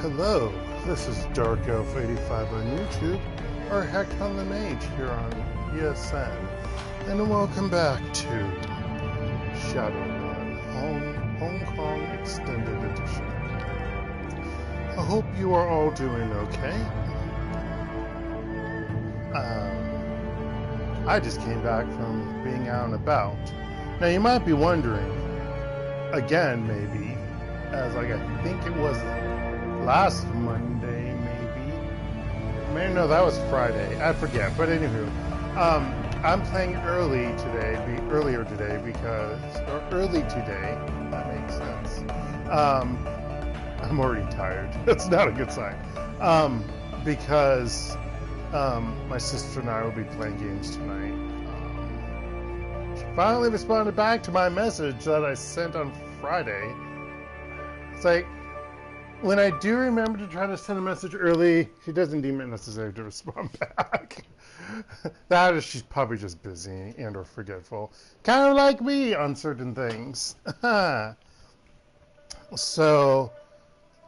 Hello, this is DarkElf85 on YouTube, or HektontheMage's here on ESN, and welcome back to Shadowrun Hong Kong Extended Edition. I hope you are all doing okay. I just came back from being out and about. Now you might be wondering, again maybe, as like I think it was last Monday, maybe. No, that was Friday. I forget. But anywho, I'm playing earlier today because, or early today. That makes sense. I'm already tired. That's not a good sign. Because my sister and I will be playing games tonight. She finally responded back to my message that I sent on Friday. It's like, when I do remember to try to send a message early, she doesn't deem it necessary to respond back. That is, she's probably just busy and or forgetful. Kind of like me on certain things. So,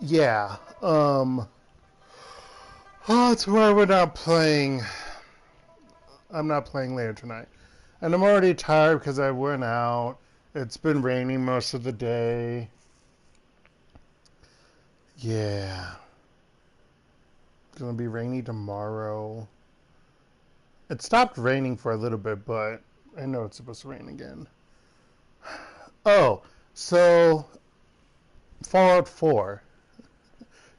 yeah. That's why we're not playing. I'm not playing later tonight. And I'm already tired because I went out. It's been raining most of the day. Yeah. It's gonna be rainy tomorrow. It stopped raining for a little bit, but I know it's supposed to rain again. Oh, so Fallout 4,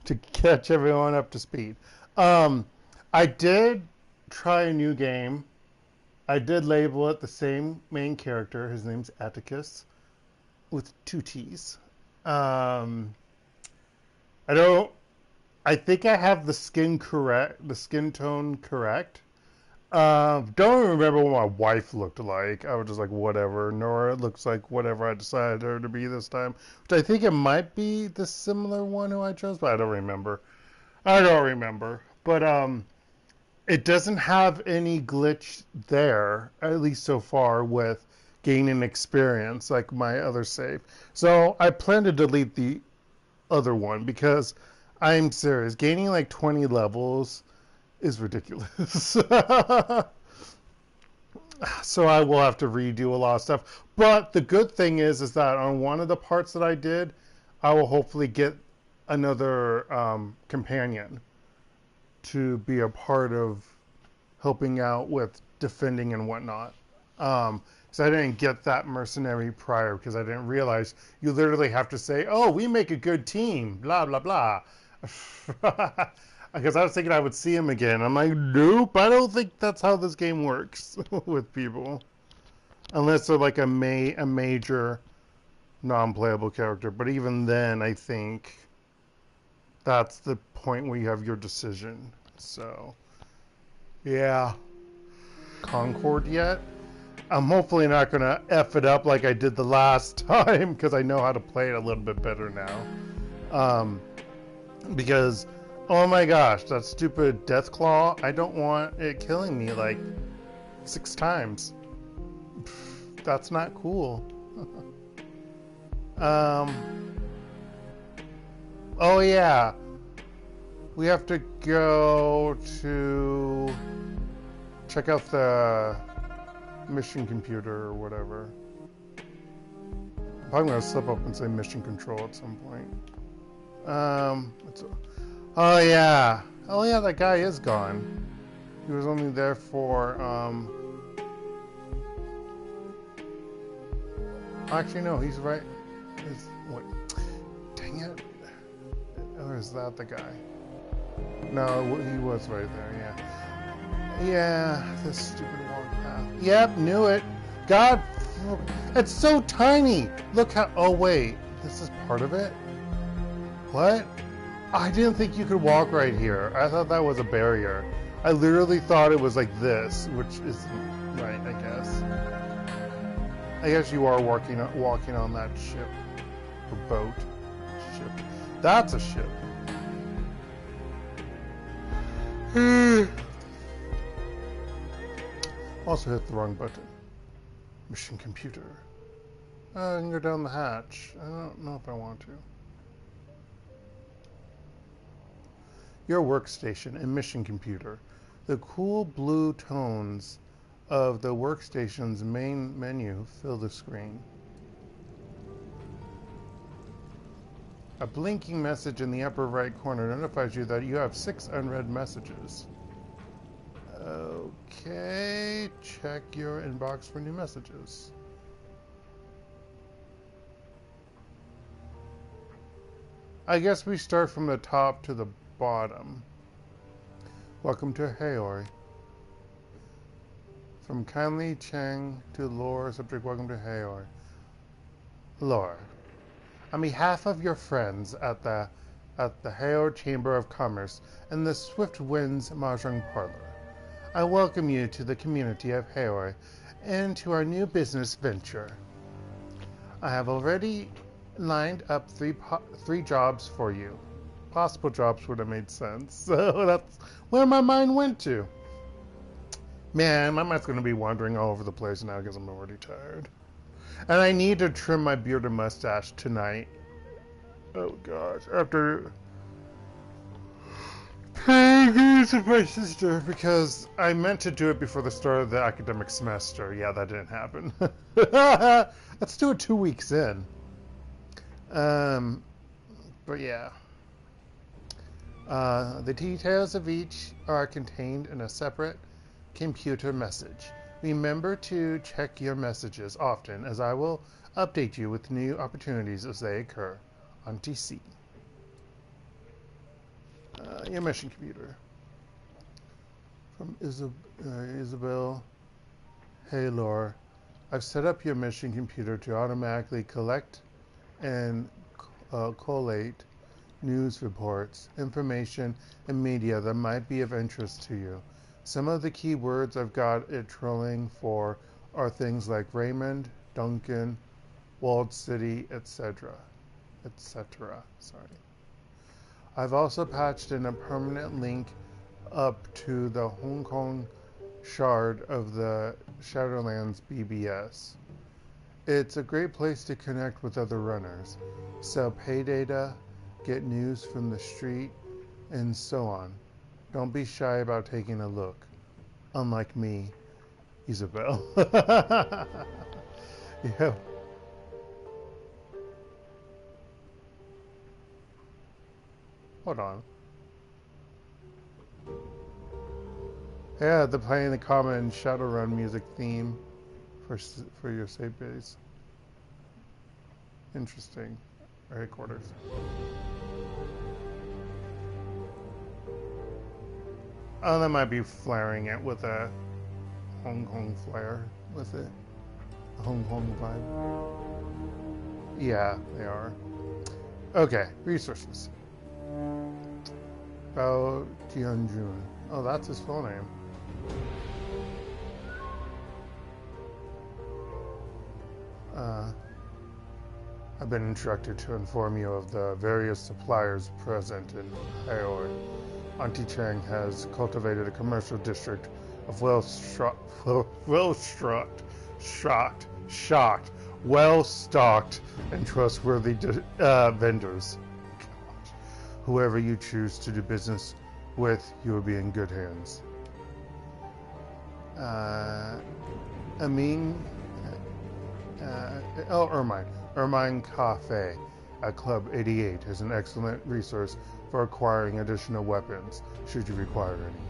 to catch everyone up to speed. I did try a new game. I did label it the same main character. His name's Atticus, with 2 T's. I think I have the skin tone correct. Don't remember what my wife looked like. I was just like, whatever. Nora looks like whatever I decided her to be this time. Which I think it might be the similar one who I chose, but I don't remember. But, it doesn't have any glitch there, at least so far, with gaining experience like my other save. So I plan to delete the other one because I'm serious. Gaining like 20 levels is ridiculous. So I will have to redo a lot of stuff. But the good thing is that on one of the parts that I did, I will hopefully get another companion to be a part of helping out with defending and whatnot. So I didn't get that mercenary prior because I didn't realize you literally have to say, oh, we make a good team, blah, blah, blah. Because I was thinking I would see him again. I'm like, nope, I don't think that's how this game works with people. Unless they're like a major non-playable character. But even then, I think that's the point where you have your decision. So, yeah. Concord yet? I'm hopefully not going to F it up like I did the last time, because I know how to play it a little bit better now. Because, oh my gosh, that stupid Deathclaw, I don't want it killing me like 6 times. That's not cool. Oh yeah. We have to go to check out the mission computer or whatever. I'm probably going to slip up and say mission control at some point. Oh yeah, that guy is gone. He was only there for, actually no, he's right. Wait, dang it. Or is that the guy? No, he was right there, yeah. Yeah, this stupid long path. Yep, knew it. God, it's so tiny. Look how, oh wait, this is part of it? What? I didn't think you could walk right here. I thought that was a barrier. I literally thought it was like this, which isn't right, I guess. I guess you are walking on that ship. Or boat. Ship. That's a ship. Also hit the wrong button. Mission computer. I can go down the hatch. I don't know if I want to. your workstation and mission computer. The cool blue tones of the workstation's main menu fill the screen. A blinking message in the upper right corner notifies you that you have 6 unread messages. Okay, check your inbox for new messages. I guess we start from the top to the bottom. Welcome to Heoi. From Kindly Chang to Lore, subject welcome to Heoi. Lore. On behalf of your friends at the Heoi Chamber of Commerce and the Swift Winds Mahjong Parlor, I welcome you to the community of Heoi and to our new business venture. I have already lined up three jobs for you. Possible jobs would have made sense. So that's where my mind went to. Man, my mind's going to be wandering all over the place now because I'm already tired. And I need to trim my beard and mustache tonight. Oh gosh, after paying with my sister, because I meant to do it before the start of the academic semester. Yeah, that didn't happen. Let's do it 2 weeks in. But yeah. The details of each are contained in a separate computer message. Remember to check your messages often, as I will update you with new opportunities as they occur on TC. Your mission computer. From Isabel. Hey, Laura. I've set up your mission computer to automatically collect and collate news reports, information, and media that might be of interest to you. Some of the key words I've got it trolling for are things like Raymond, Duncan, Walled City, etc. etc. Sorry. I've also patched in a permanent link up to the Hong Kong shard of the Shadowlands BBS. It's a great place to connect with other runners, sell pay data, get news from the street, and so on. Don't be shy about taking a look. Unlike me, Isabel. Yeah. Hold on. Yeah, they're playing the common Shadowrun music theme for your save base. Interesting. Our headquarters. Oh, they might be flaring it with a Hong Kong flare with it. A Hong Kong vibe. Yeah, they are. Okay, resources. Bao Tianjun. Oh, that's his full name. I've been instructed to inform you of the various suppliers present in Heoi. Auntie Chang has cultivated a commercial district of well-stocked, and trustworthy vendors. Whoever you choose to do business with, you will be in good hands. Ermine Cafe at Club 88 is an excellent resource for acquiring additional weapons, should you require any.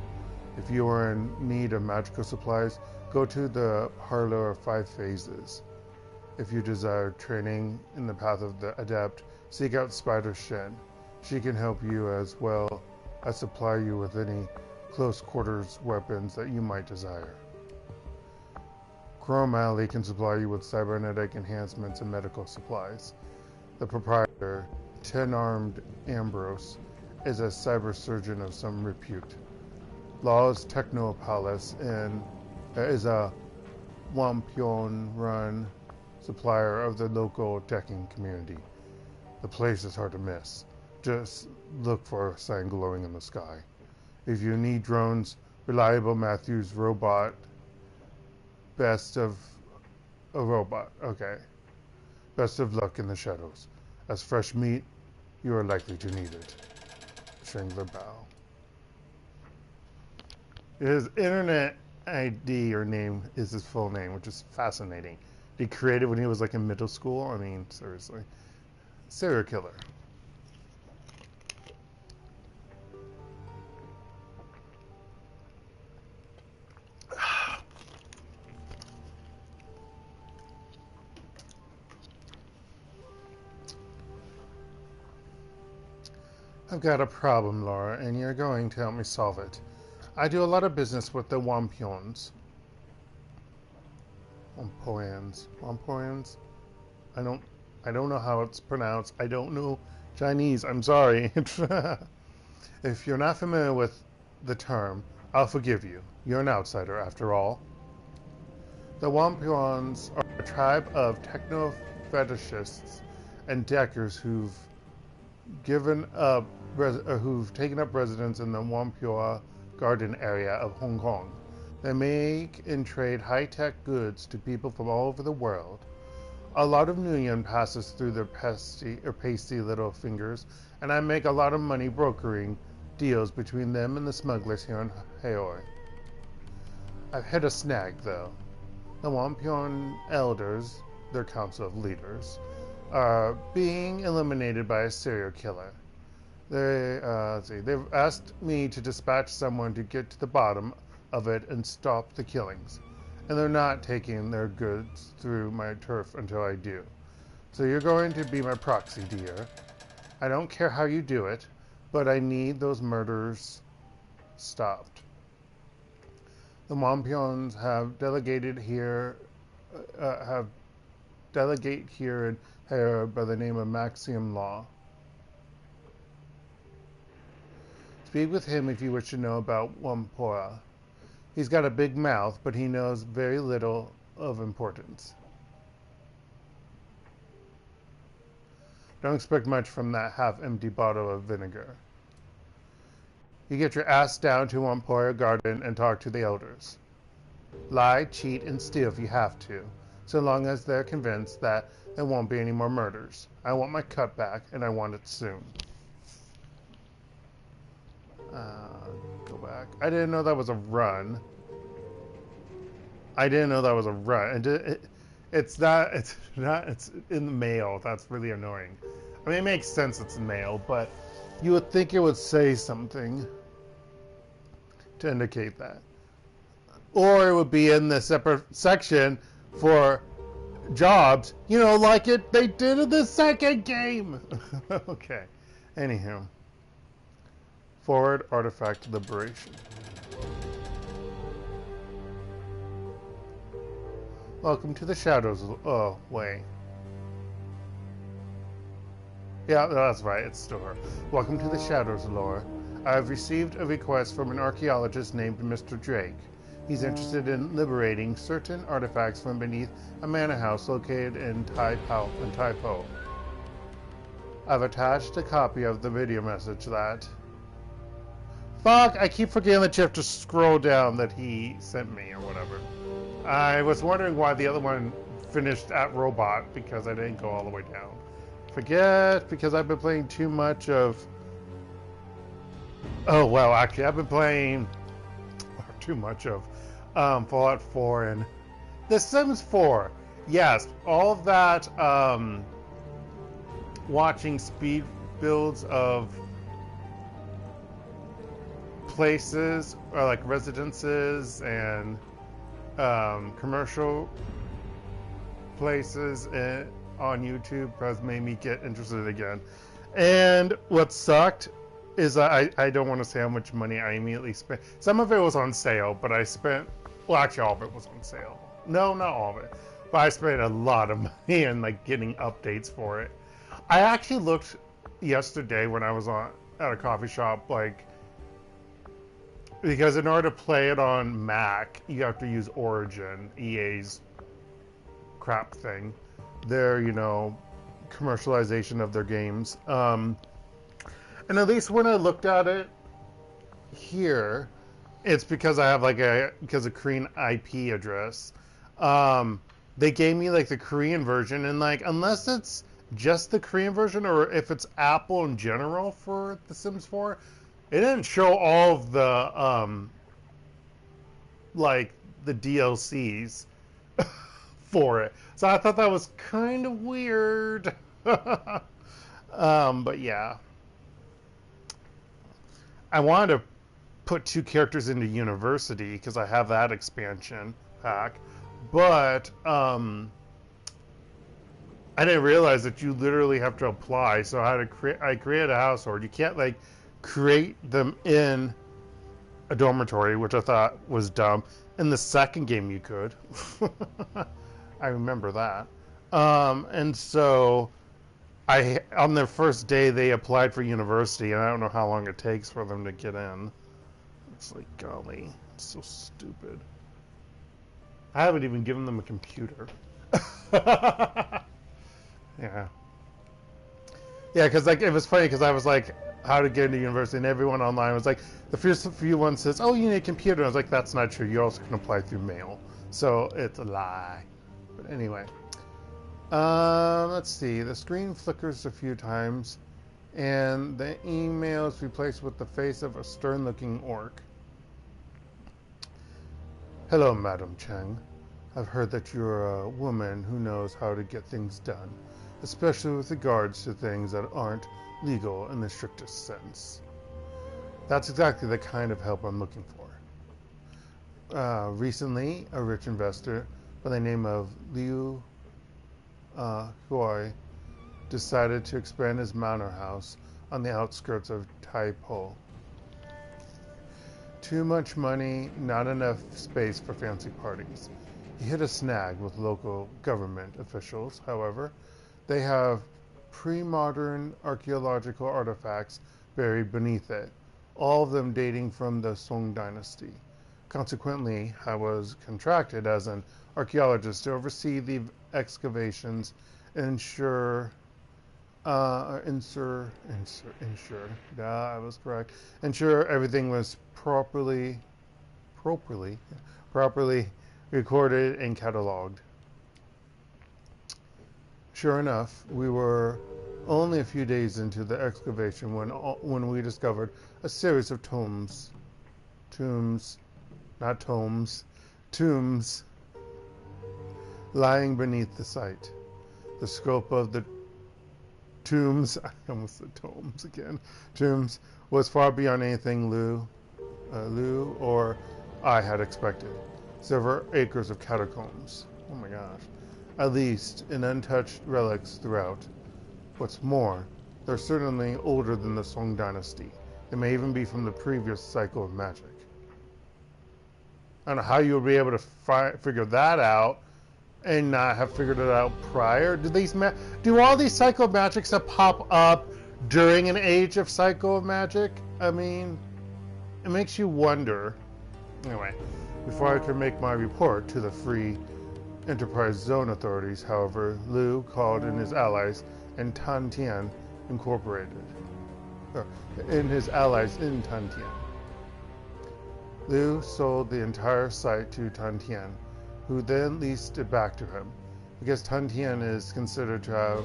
If you are in need of magical supplies, go to the Parlor of 5 Phases. If you desire training in the path of the Adept, seek out Spider Shen. She can help you as well as supply you with any close quarters weapons that you might desire. Chrome Alley can supply you with cybernetic enhancements and medical supplies. The proprietor, 10-armed Ambrose, is a cyber surgeon of some repute. Law's Techno Palace is a Wampyon-run supplier of the local decking community. The place is hard to miss. Just look for a sign glowing in the sky. If you need drones, Reliable Matthews Robot, Best of luck in the shadows. As fresh meat, you are likely to need it. Strangler bow. His internet ID or name is his full name, which is fascinating. He created when he was like in middle school. I mean, seriously. Serial killer. I've got a problem, Laura, and you're going to help me solve it. I do a lot of business with the Wampions. Wampoians? I don't know how it's pronounced. I don't know Chinese. I'm sorry. If you're not familiar with the term, I'll forgive you. You're an outsider, after all. The Wampions are a tribe of techno-fetishists and deckers who've taken up residence in the Whampoa Garden area of Hong Kong. They make and trade high-tech goods to people from all over the world. A lot of Nguyen passes through their pasty little fingers, and I make a lot of money brokering deals between them and the smugglers here in Heoi. I've hit a snag, though. The Wampion elders, their council of leaders, are being eliminated by a serial killer. They've asked me to dispatch someone to get to the bottom of it and stop the killings. And they're not taking their goods through my turf until I do. So you're going to be my proxy, dear. I don't care how you do it, but I need those murders stopped. The Wampions have delegate here in Heoi by the name of Maxium Law. Speak with him if you wish to know about Whampoa. He's got a big mouth, but he knows very little of importance. Don't expect much from that half-empty bottle of vinegar. You get your ass down to Whampoa Garden and talk to the elders. Lie, cheat, and steal if you have to, so long as they're convinced that there won't be any more murders. I want my cut back, and I want it soon. Go back. I didn't know that was a run. It's in the mail. That's really annoying. I mean, it makes sense it's mail, but you would think it would say something to indicate that. Or it would be in the separate section for jobs, you know, like they did in the second game. Okay. Anywho. Forward artifact liberation. Welcome to the Shadows way. Yeah, that's right, it's still her. Welcome to the Shadows lore. I have received a request from an archaeologist named Mr. Drake. He's interested in liberating certain artifacts from beneath a manor house located in Tai Po. I've attached a copy of the video message that... Fuck, I keep forgetting that you have to scroll down that he sent me or whatever. I was wondering why the other one finished at robot because I didn't go all the way down. Forget, because I've been playing too much of... Oh, well, actually, I've been playing too much of Fallout 4 and The Sims 4. Yes, all of that watching speed builds of places or like residences and commercial places on YouTube has made me get interested again. And what sucked is I don't want to say how much money I immediately spent. Some of it was on sale, but I spent, well, actually all of it was on sale. No, not all of it, but I spent a lot of money in like getting updates for it. I actually looked yesterday when I was at a coffee shop, like, because in order to play it on Mac, you have to use Origin, EA's crap thing. Their, you know, commercialization of their games. And at least when I looked at it here, it's because I have like a Korean IP address. They gave me like the Korean version, and like unless it's just the Korean version or if it's Apple in general for The Sims 4, it didn't show all of the like the DLCs for it. So I thought that was kind of weird. But yeah, I wanted to put 2 characters into university because I have that expansion pack, but I didn't realize that you literally have to apply. So I had to I created a household. You can't like create them in a dormitory, which I thought was dumb. In the second game, you could. I remember that. And so on their first day, they applied for university, and I don't know how long it takes for them to get in. It's like, golly, it's so stupid. I haven't even given them a computer. Yeah. Yeah, because like it was funny because I was like, how to get into university, and everyone online was like, the first few ones says, oh, you need a computer. I was like, that's not true. You also can apply through mail. So it's a lie. But anyway. Let's see. The screen flickers a few times, and the email is replaced with the face of a stern-looking orc. Hello, Madam Cheng. I've heard that you're a woman who knows how to get things done, especially with regards to things that aren't legal in the strictest sense. That's exactly the kind of help I'm looking for. Recently, a rich investor by the name of Liu Heoi decided to expand his manor house on the outskirts of Taipo. Too much money, not enough space for fancy parties. He hit a snag with local government officials, however. They have pre-modern archaeological artifacts buried beneath it, all of them dating from the Song dynasty. Consequently, I was contracted as an archaeologist to oversee the excavations and ensure everything was properly recorded and cataloged. Sure enough, we were only a few days into the excavation when we discovered a series of tombs lying beneath the site. The scope of the tombs, I almost said tomes again, tombs was far beyond anything Lou or I had expected. Several acres of catacombs. Oh my gosh. At least in untouched relics throughout. What's more, they're certainly older than the Song dynasty. They may even be from the previous cycle of magic. I don't know how you would be able to figure that out and not have figured it out prior. Do all these cycle of magics that pop up during an age of cycle of magic? I mean, it makes you wonder. Anyway, before I could make my report to the Free Enterprise Zone authorities, however, Liu called in his allies and Tantian Incorporated. In his allies in Tantian. Liu sold the entire site to Tantian, who then leased it back to him, because Tantian is considered to have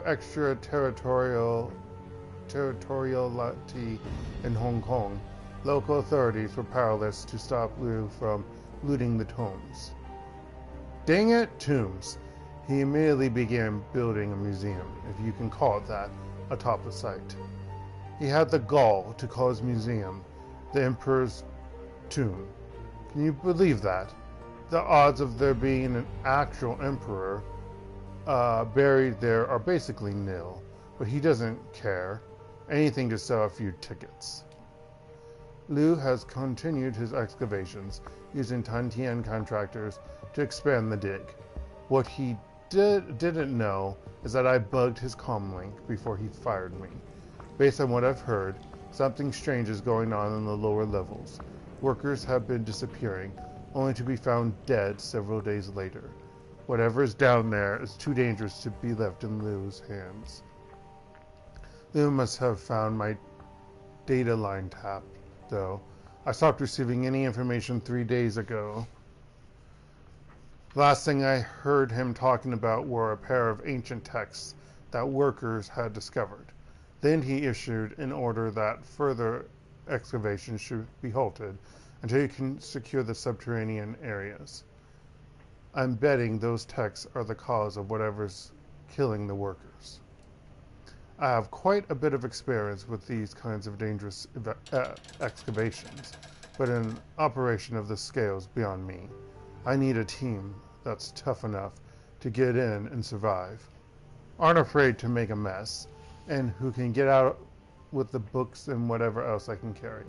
extraterritoriality in Hong Kong. Local authorities were powerless to stop Liu from looting the tombs. Dang it, tombs! He immediately began building a museum, if you can call it that, atop the site. He had the gall to call his museum the Emperor's Tomb. Can you believe that? The odds of there being an actual emperor buried there are basically nil, but he doesn't care. Anything to sell a few tickets. Liu has continued his excavations using Tantian contractors to expand the dig. What he didn't know is that I bugged his comlink before he fired me. Based on what I've heard, something strange is going on in the lower levels. Workers have been disappearing, only to be found dead several days later. Whatever is down there is too dangerous to be left in Liu's hands. Liu must have found my data line tapped, though. I stopped receiving any information 3 days ago. The last thing I heard him talking about were a pair of ancient texts that workers had discovered. Then he issued an order that further excavation should be halted until you can secure the subterranean areas. I'm betting those techs are the cause of whatever's killing the workers. I have quite a bit of experience with these kinds of dangerous excavations, but an operation of this scale is beyond me. I need a team that's tough enough to get in and survive, aren't afraid to make a mess, and who can get out with the books and whatever else I can carry.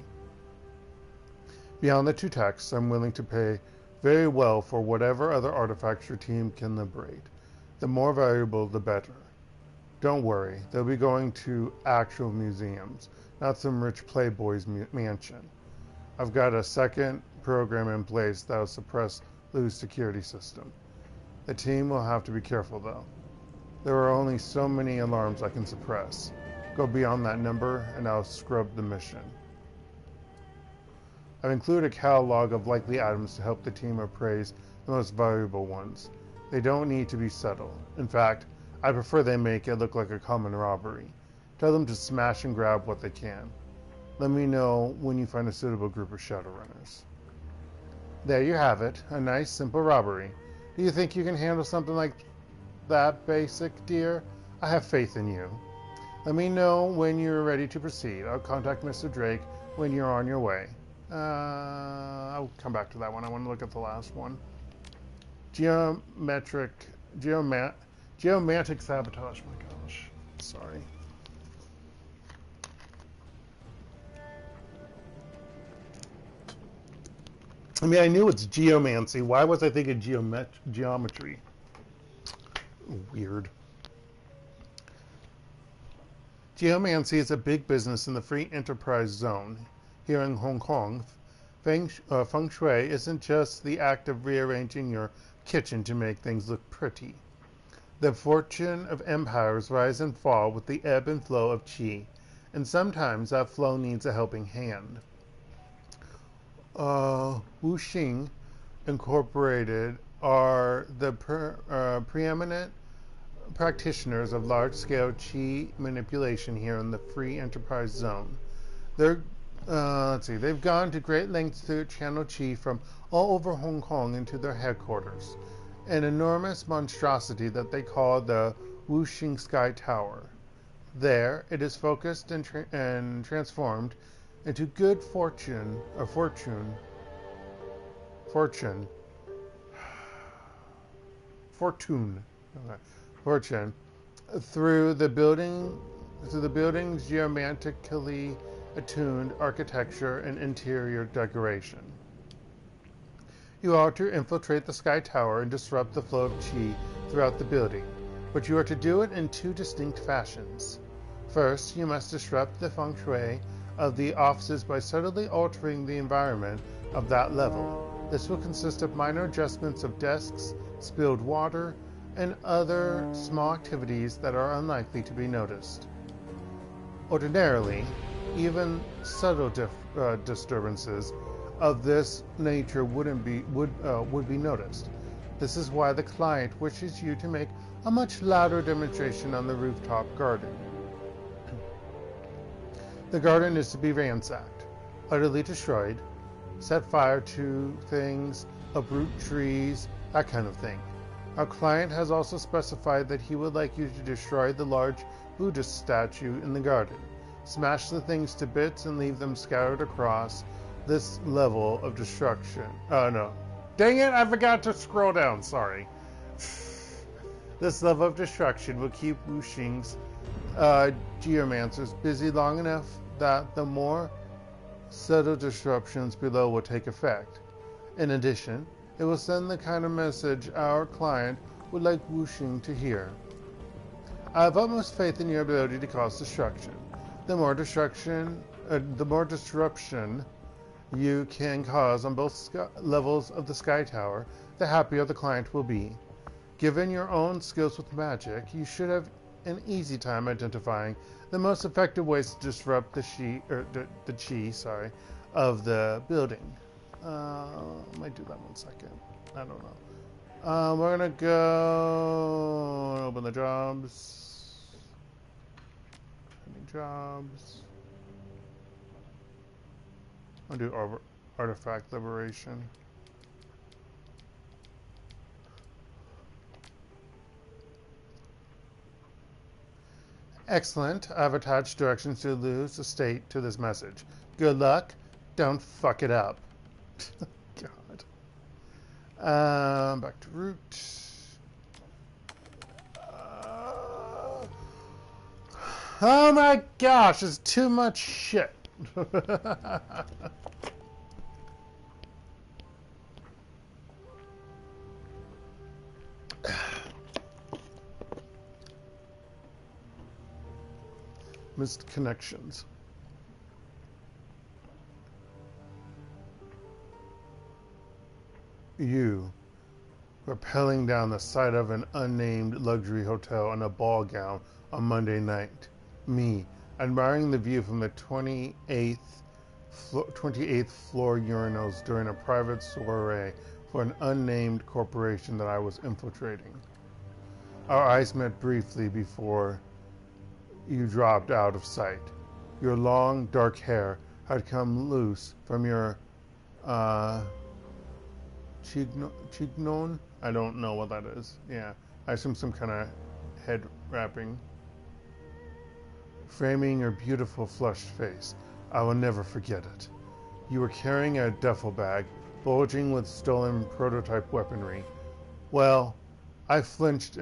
Beyond the 2 techs, I'm willing to pay very well for whatever other artifacts your team can liberate. The more valuable, the better. Don't worry, they'll be going to actual museums, not some rich playboy's mansion. I've got a second program in place that'll suppress Lou's security system. The team will have to be careful, though. There are only so many alarms I can suppress. Go beyond that number, and I'll scrub the mission. I've included a catalog of likely items to help the team appraise the most valuable ones. They don't need to be subtle. In fact, I prefer they make it look like a common robbery. Tell them to smash and grab what they can. Let me know when you find a suitable group of Shadowrunners. There you have it, a nice, simple robbery. Do you think you can handle something like that basic, dear? I have faith in you. Let me know when you're ready to proceed. I'll contact Mr. Drake when you're on your way. I'll come back to that one. I want to look at the last one. Geomantic sabotage. My gosh. Sorry. I mean, I knew it's geomancy. Why was I thinking geometry? Weird. Geomancy is a big business in the free enterprise zone. Here in Hong Kong, feng shui isn't just the act of rearranging your kitchen to make things look pretty. The fortune of empires rise and fall with the ebb and flow of qi, and sometimes that flow needs a helping hand. Wuxing Incorporated are the preeminent practitioners of large-scale qi manipulation here in the free enterprise zone. They've gone to great lengths to channel qi from all over Hong Kong into their headquarters, an enormous monstrosity that they call the Wuxing Sky Tower. There, it is focused and transformed into good fortune through the building's geomantically attuned architecture and interior decoration. You are to infiltrate the Sky Tower and disrupt the flow of qi throughout the building, but you are to do it in 2 distinct fashions. First, you must disrupt the feng shui of the offices by subtly altering the environment of that level. This will consist of minor adjustments of desks, spilled water, and other small activities that are unlikely to be noticed. Ordinarily, even subtle disturbances of this nature would be noticed. This is why the client wishes you to make a much louder demonstration on the rooftop garden. The garden is to be ransacked, utterly destroyed, set fire to things, uproot trees, that kind of thing. Our client has also specified that he would like you to destroy the large Buddhist statue in the garden. Smash the things to bits and leave them scattered across this level of destruction. No. Dang it, I forgot to scroll down, sorry. This level of destruction will keep Wuxing's geomancers busy long enough that the more subtle disruptions below will take effect. In addition, it will send the kind of message our client would like Wuxing to hear. I have utmost faith in your ability to cause destruction. The more disruption you can cause on both levels of the Sky Tower, the happier the client will be. Given your own skills with magic, you should have an easy time identifying the most effective ways to disrupt the qi of the building. I might do that 1 second. I don't know. We're gonna go open the jobs. Pending jobs. I'll do artifact liberation. Excellent. I've attached directions to Lou's estate to this message. Good luck. Don't fuck it up. God. Back to route. Oh my gosh, it's too much shit. Missed connections. You, rappelling down the side of an unnamed luxury hotel in a ball gown on Monday night. Me, admiring the view from the 28th floor urinals during a private soiree for an unnamed corporation that I was infiltrating. Our eyes met briefly before you dropped out of sight. Your long, dark hair had come loose from your chignon? I don't know what that is. Yeah, I assume some kind of head wrapping. Framing your beautiful flushed face. I will never forget it. You were carrying a duffel bag, bulging with stolen prototype weaponry. Well, I flinched the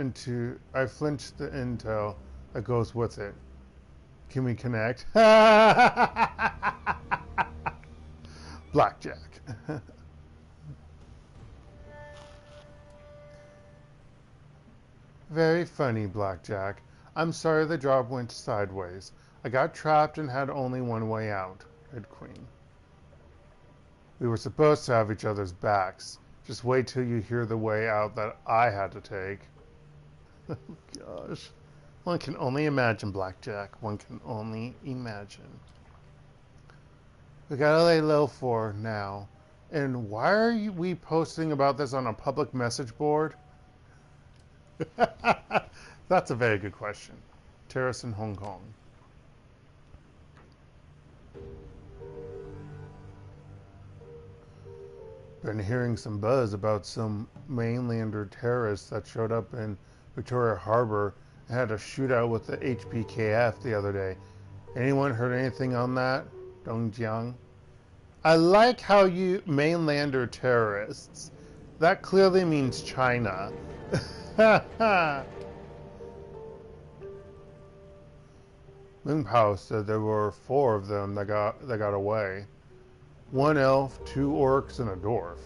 intel that goes with it. Can we connect? Blackjack. Very funny, Blackjack. I'm sorry the job went sideways. I got trapped and had only one way out. Red Queen. We were supposed to have each other's backs. Just wait till you hear the way out that I had to take. Oh, gosh. One can only imagine, Blackjack. One can only imagine. We gotta lay low for now. And why are we posting about this on a public message board? That's a very good question. Terrace in Hong Kong. Been hearing some buzz about some mainlander terrorists that showed up in Victoria Harbor and had a shootout with the HPKF the other day. Anyone heard anything on that? Dongjiang? I like how you mainlander terrorists. That clearly means China. Ming Pao said there were 4 of them that got away. 1 elf, 2 orcs, and a dwarf.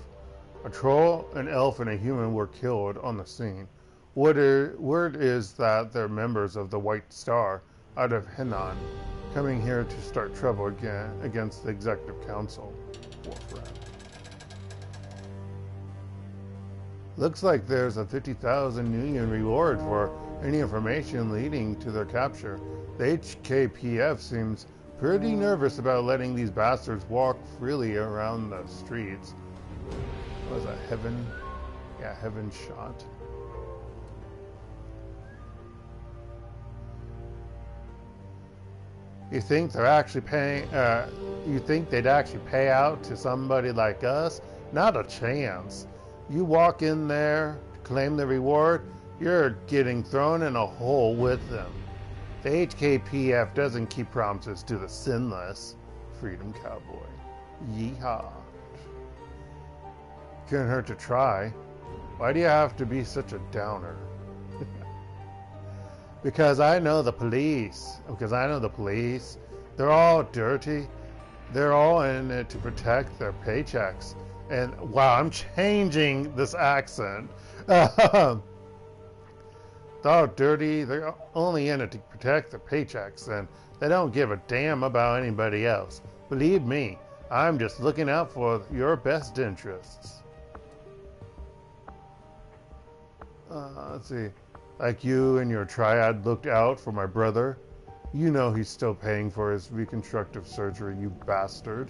A troll, an elf, and a human were killed on the scene. Word is that they're members of the White Star out of Henan, coming here to start trouble again against the Executive Council. Looks like there's a 50,000 Union reward for any information leading to their capture. The HKPF seems pretty nervous about letting these bastards walk freely around the streets. What was that, Heaven? Yeah, Heaven shot. You think they're actually paying, you think they'd actually pay out to somebody like us? Not a chance. You walk in there, claim the reward, you're getting thrown in a hole with them. The HKPF doesn't keep promises to the sinless. Freedom Cowboy. Yeehaw. Couldn't hurt to try. Why do you have to be such a downer? Because I know the police. They're all dirty. They're all in it to protect their paychecks. And wow, I'm changing this accent. They're all dirty. They're only in it to protect their paychecks, and they don't give a damn about anybody else. Believe me, I'm just looking out for your best interests. Let's see. Like you and your triad looked out for my brother. You know he's still paying for his reconstructive surgery, you bastard.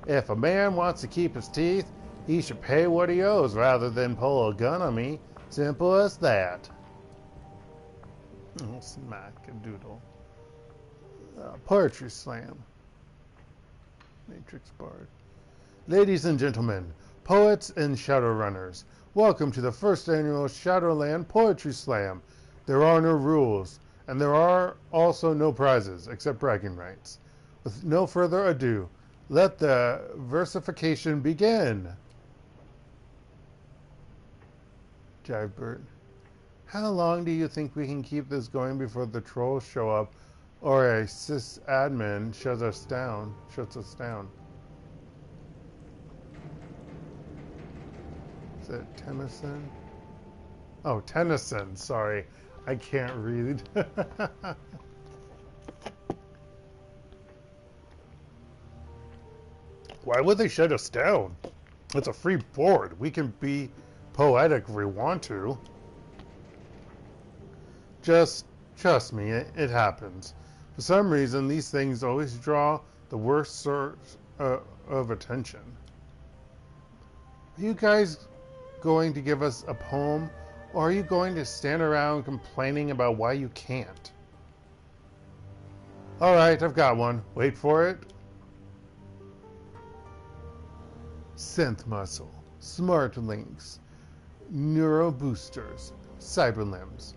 If a man wants to keep his teeth, he should pay what he owes rather than pull a gun on me. Simple as that. Oh, smack a doodle. Poetry Slam. Matrix Bard. Ladies and gentlemen, poets and Shadowrunners, welcome to the first annual Shadowland Poetry Slam. There are no rules, and there are also no prizes, except bragging rights. With no further ado, let the versification begin. Jivebird. How long do you think we can keep this going before the trolls show up or a sysadmin shuts us down? Is it Tennyson? Oh, Tennyson, sorry. I can't read. Why would they shut us down? It's a free board. We can be poetic if we want to. Just trust me, it happens. For some reason, these things always draw the worst sort of attention. Are you guys going to give us a poem, or are you going to stand around complaining about why you can't? All right, I've got one. Wait for it. Synth muscle, smart links, neuro boosters, cyber limbs,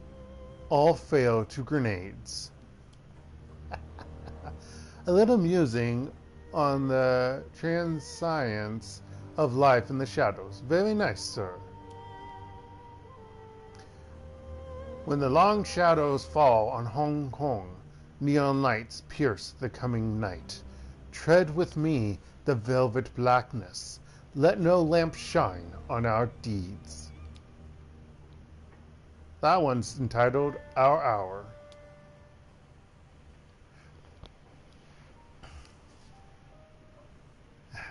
all fail to grenades. A little musing on the transience of life in the shadows. Very nice, sir. When the long shadows fall on Hong Kong, neon lights pierce the coming night. Tread with me the velvet blackness. Let no lamp shine on our deeds. That one's entitled Our Hour.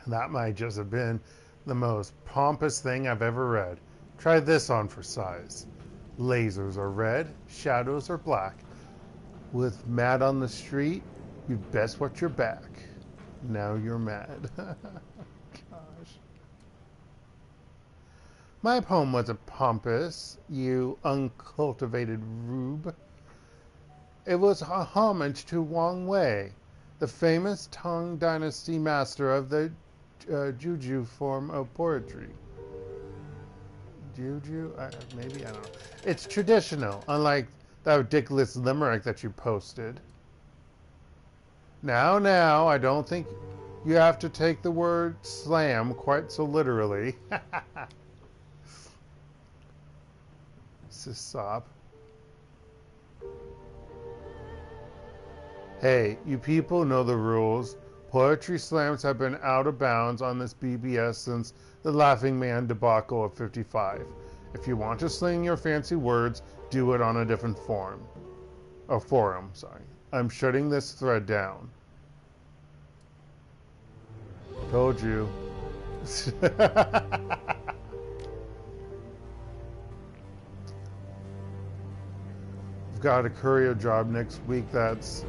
That might just have been the most pompous thing I've ever read. Try this on for size. Lasers are red, shadows are black. With mad on the street, you best watch your back. Now you're mad. Gosh. My poem wasn't pompous, you uncultivated rube. It was a homage to Wang Wei, the famous Tang Dynasty master of the Juju form of poetry. Juju? Maybe? I don't know. It's traditional, unlike that ridiculous limerick that you posted. Now, I don't think you have to take the word slam quite so literally. Sisop. Hey, you people know the rules. Poetry slams have been out of bounds on this BBS since the Laughing Man debacle of 55. If you want to sling your fancy words, do it on a different forum. I'm shutting this thread down. Told you. I've got a courier job next week that's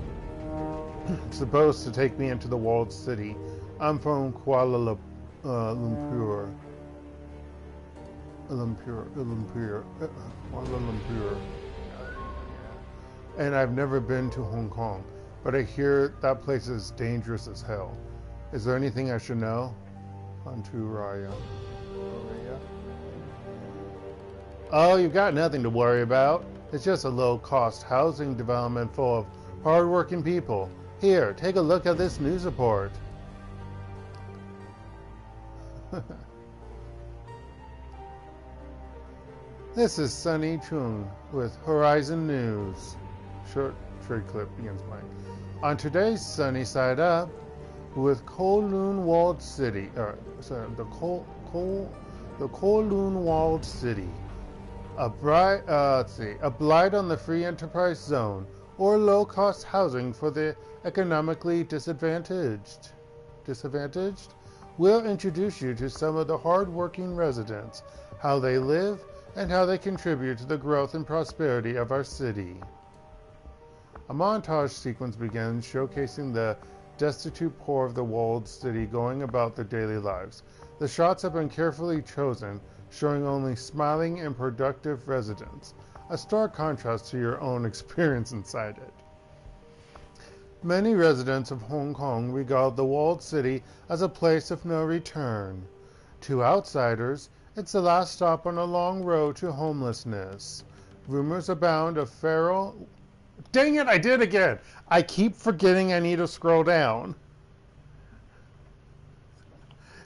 supposed to take me into the walled city. I'm from Kuala Lumpur. Kuala Lumpur. And I've never been to Hong Kong, but I hear that place is dangerous as hell. Is there anything I should know? Raya. Oh, you've got nothing to worry about. It's just a low-cost housing development full of hard-working people. Here, take a look at this news report. This is Sunny Chung with Horizon News. Short trade clip begins playing. On today's Sunny Side Up, with Kowloon Walled City, the Kowloon Walled City, a blight on the free enterprise zone, or low-cost housing for the economically disadvantaged. We'll introduce you to some of the hard-working residents, how they live, and how they contribute to the growth and prosperity of our city. A montage sequence begins showcasing the destitute poor of the walled city going about their daily lives. The shots have been carefully chosen, showing only smiling and productive residents, a stark contrast to your own experience inside it. Many residents of Hong Kong regard the walled city as a place of no return. To outsiders, it's the last stop on a long road to homelessness. Rumors abound of feral... Dang it, I did again! I keep forgetting I need to scroll down.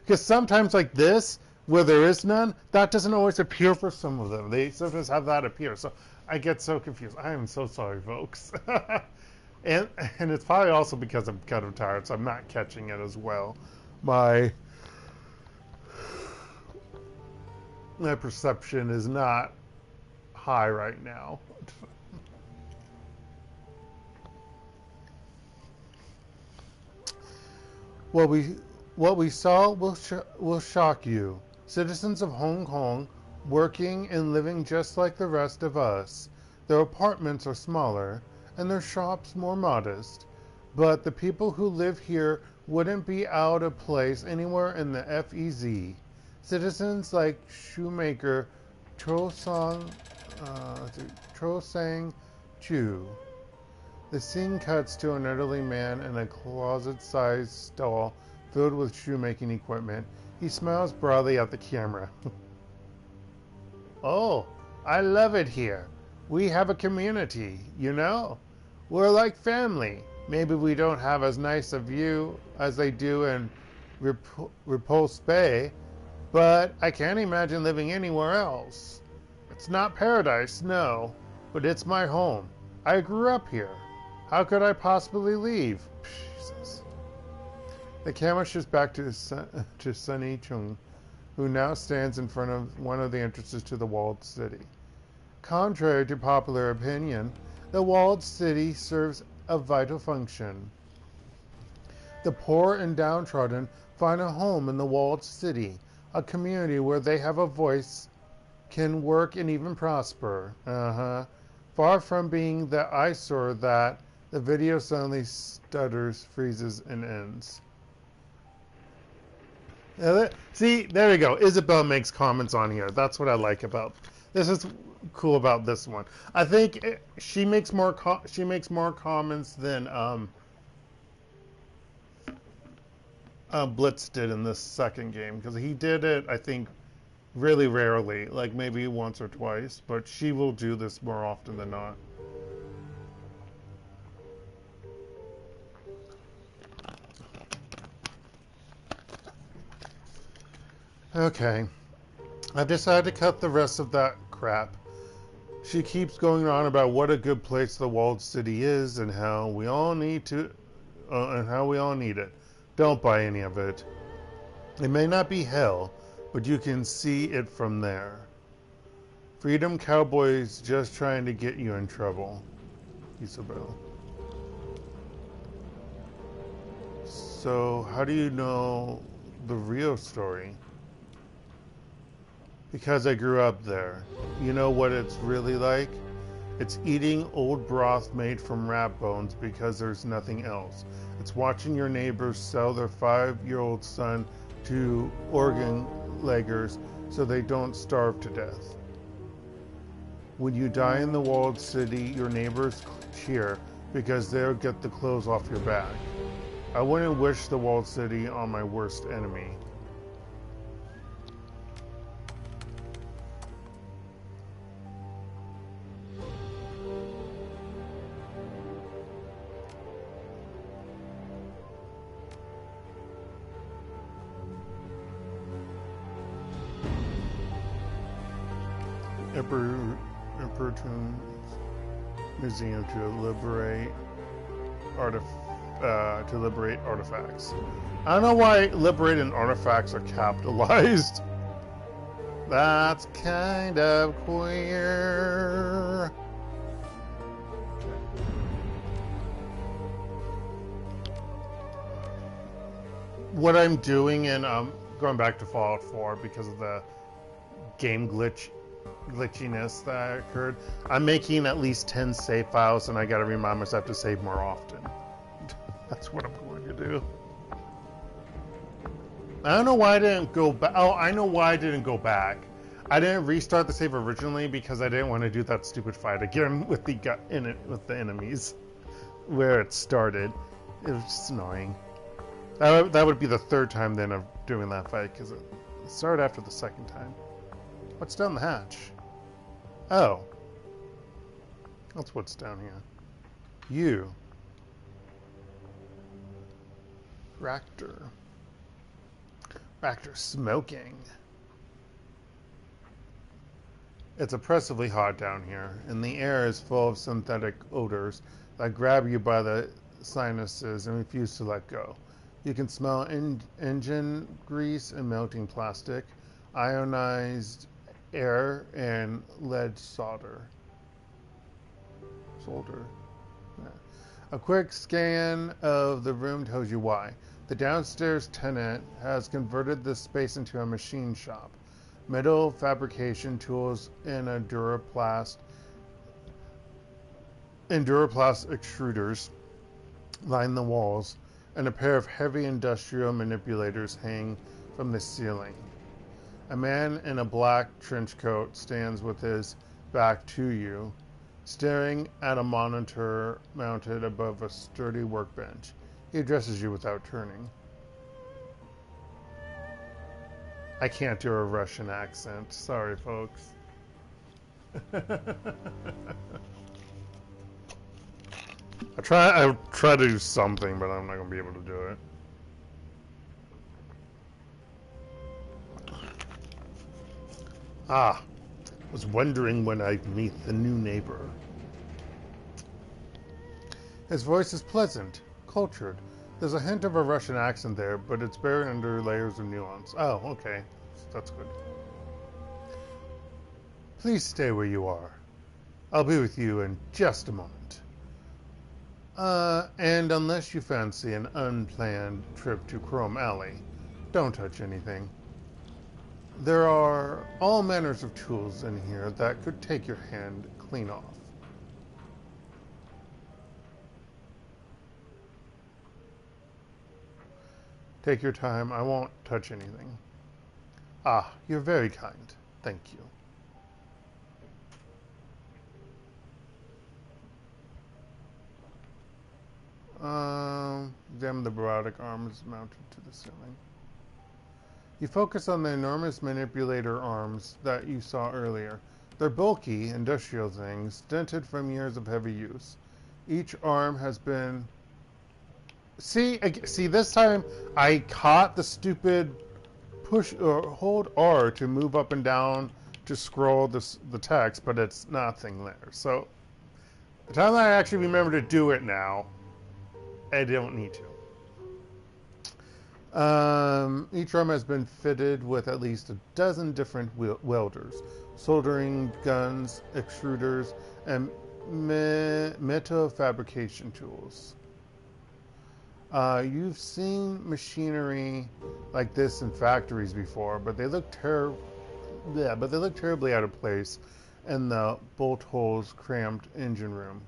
Because sometimes like this, where there is none, that doesn't always appear for some of them. They sometimes have that appear. So I get so confused. I am so sorry, folks. and it's probably also because I'm kind of tired, so I'm not catching it as well. My perception is not high right now. What we saw will shock you. Citizens of Hong Kong working and living just like the rest of us. Their apartments are smaller and their shops more modest. But the people who live here wouldn't be out of place anywhere in the FEZ. Citizens like shoemaker Cho Sang Chu. The scene cuts to an elderly man in a closet-sized stall filled with shoemaking equipment. He smiles broadly at the camera. Oh, I love it here. We have a community, you know? We're like family. Maybe we don't have as nice a view as they do in Repulse Bay, but I can't imagine living anywhere else. It's not paradise, no, but it's my home. I grew up here. How could I possibly leave? Jesus. The camera shifts back to Sunny Chung, who now stands in front of one of the entrances to the walled city. Contrary to popular opinion, the walled city serves a vital function. The poor and downtrodden find a home in the walled city, a community where they have a voice, can work, and even prosper. Far from being the eyesore that the video suddenly stutters, freezes, and ends. See, there we go. Isabel makes comments on here. That's what I like about this. Is cool about this one. I think she makes more comments than Blitz did in this second game, because he did it, I think, really rarely, like maybe once or twice, but she will do this more often than not. Okay, I've decided to cut the rest of that crap. She keeps going on about what a good place the walled city is and how we all need it. Don't buy any of it. It may not be hell, but you can see it from there. Freedom cowboys just trying to get you in trouble. Isabel. So, how do you know the real story? Because I grew up there. You know what it's really like? It's eating old broth made from rat bones because there's nothing else. It's watching your neighbors sell their 5-year-old son to organ leggers so they don't starve to death. When you die in the walled city, your neighbors cheer because they'll get the clothes off your back. I wouldn't wish the walled city on my worst enemy. Emperor Museum to liberate artifacts. I don't know why liberating artifacts are capitalized. That's kind of queer. What I'm doing, and going back to Fallout 4 because of the game glitchiness that occurred, I'm making at least 10 save files, and I gotta remind myself to save more often. That's what I'm going to do. I don't know why I didn't go back. Oh, I know why I didn't go back. I didn't restart the save originally because I didn't want to do that stupid fight again with the enemies. where it started. It was just annoying. That would be the third time then of doing that fight, because it started after the second time. What's down the hatch? Oh. That's what's down here. You. Raptor. Raptor smoking. It's oppressively hot down here, and the air is full of synthetic odors that grab you by the sinuses and refuse to let go. You can smell engine grease and melting plastic, ionized air, and lead solder. Yeah. A quick scan of the room tells you why. The downstairs tenant has converted this space into a machine shop. Metal fabrication tools and Duraplast extruders line the walls, and a pair of heavy industrial manipulators hang from the ceiling. A man in a black trench coat stands with his back to you, staring at a monitor mounted above a sturdy workbench. He addresses you without turning. I can't do a Russian accent. Sorry, folks. I'll try to do something, but I'm not going to be able to do it. Ah, was wondering when I'd meet the new neighbor. His voice is pleasant, cultured. There's a hint of a Russian accent there, but it's buried under layers of nuance. Oh, okay. That's good. Please stay where you are. I'll be with you in just a moment. And unless you fancy an unplanned trip to Chrome Alley, don't touch anything. There are all manners of tools in here that could take your hand clean off. Take your time. I won't touch anything. Ah, you're very kind. Thank you. Examine the barotic arms mounted to the ceiling. You focus on the enormous manipulator arms that you saw earlier. They're bulky, industrial things, dented from years of heavy use. Each arm has been... See, this time I caught the stupid push or hold R to move up and down to scroll the text, but it's nothing there. So the time that I actually remember to do it now, I don't need to. Each arm has been fitted with at least a dozen different welders, soldering guns, extruders, and metal fabrication tools. You've seen machinery like this in factories before, but they look terribly out of place in the bolt holes cramped engine room.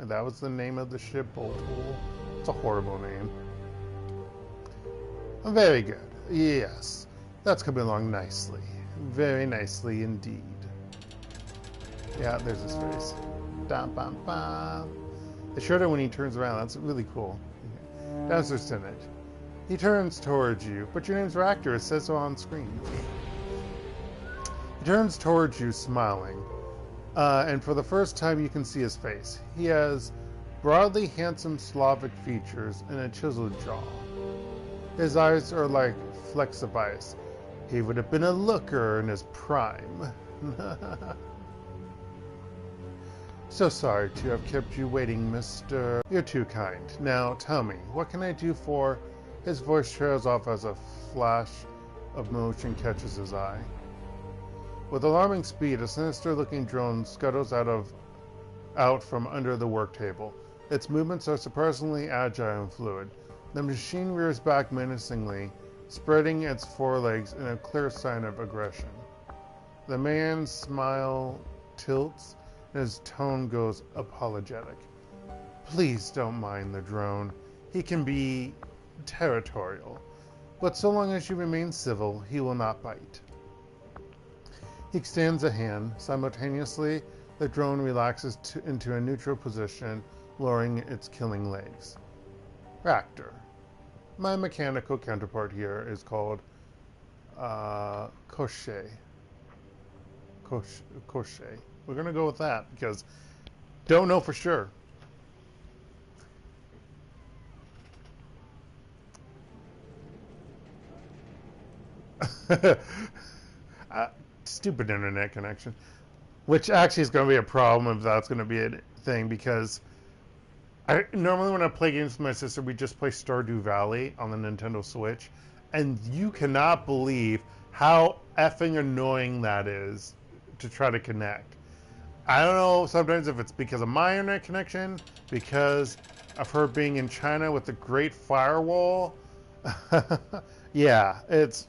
And that was the name of the ship, Bolt Hole. It's a horrible name. Very good. Yes, that's coming along nicely. Very nicely indeed. Yeah, there's his face. It's shorter when he turns around. That's really cool. Downstairs tenant. He turns towards you, but your name's Raptor. It says so on screen. He turns towards you, smiling. And for the first time, you can see his face. He has broadly handsome Slavic features and a chiseled jaw. His eyes are like flecks of ice. He would have been a looker in his prime. So sorry to have kept you waiting, mister. You're too kind. Now, tell me, what can I do for... His voice trails off as a flash of motion catches his eye. With alarming speed, a sinister-looking drone scuttles out from under the work table. Its movements are surprisingly agile and fluid. The machine rears back menacingly, spreading its forelegs in a clear sign of aggression. The man's smile tilts, and his tone goes apologetic. Please don't mind the drone. He can be territorial, but so long as you remain civil, he will not bite. He extends a hand. Simultaneously, the drone relaxes into a neutral position, lowering its killing legs. Raptor. My mechanical counterpart here is called Koshei. Koshei. We're going to go with that because don't know for sure. Stupid internet connection. Which actually is going to be a problem if that's going to be a thing, because normally when I play games with my sister, we just play Stardew Valley on the Nintendo Switch, and you cannot believe how effing annoying that is to try to connect. I don't know sometimes if it's because of my internet connection, because of her being in China with the Great Firewall. Yeah, it's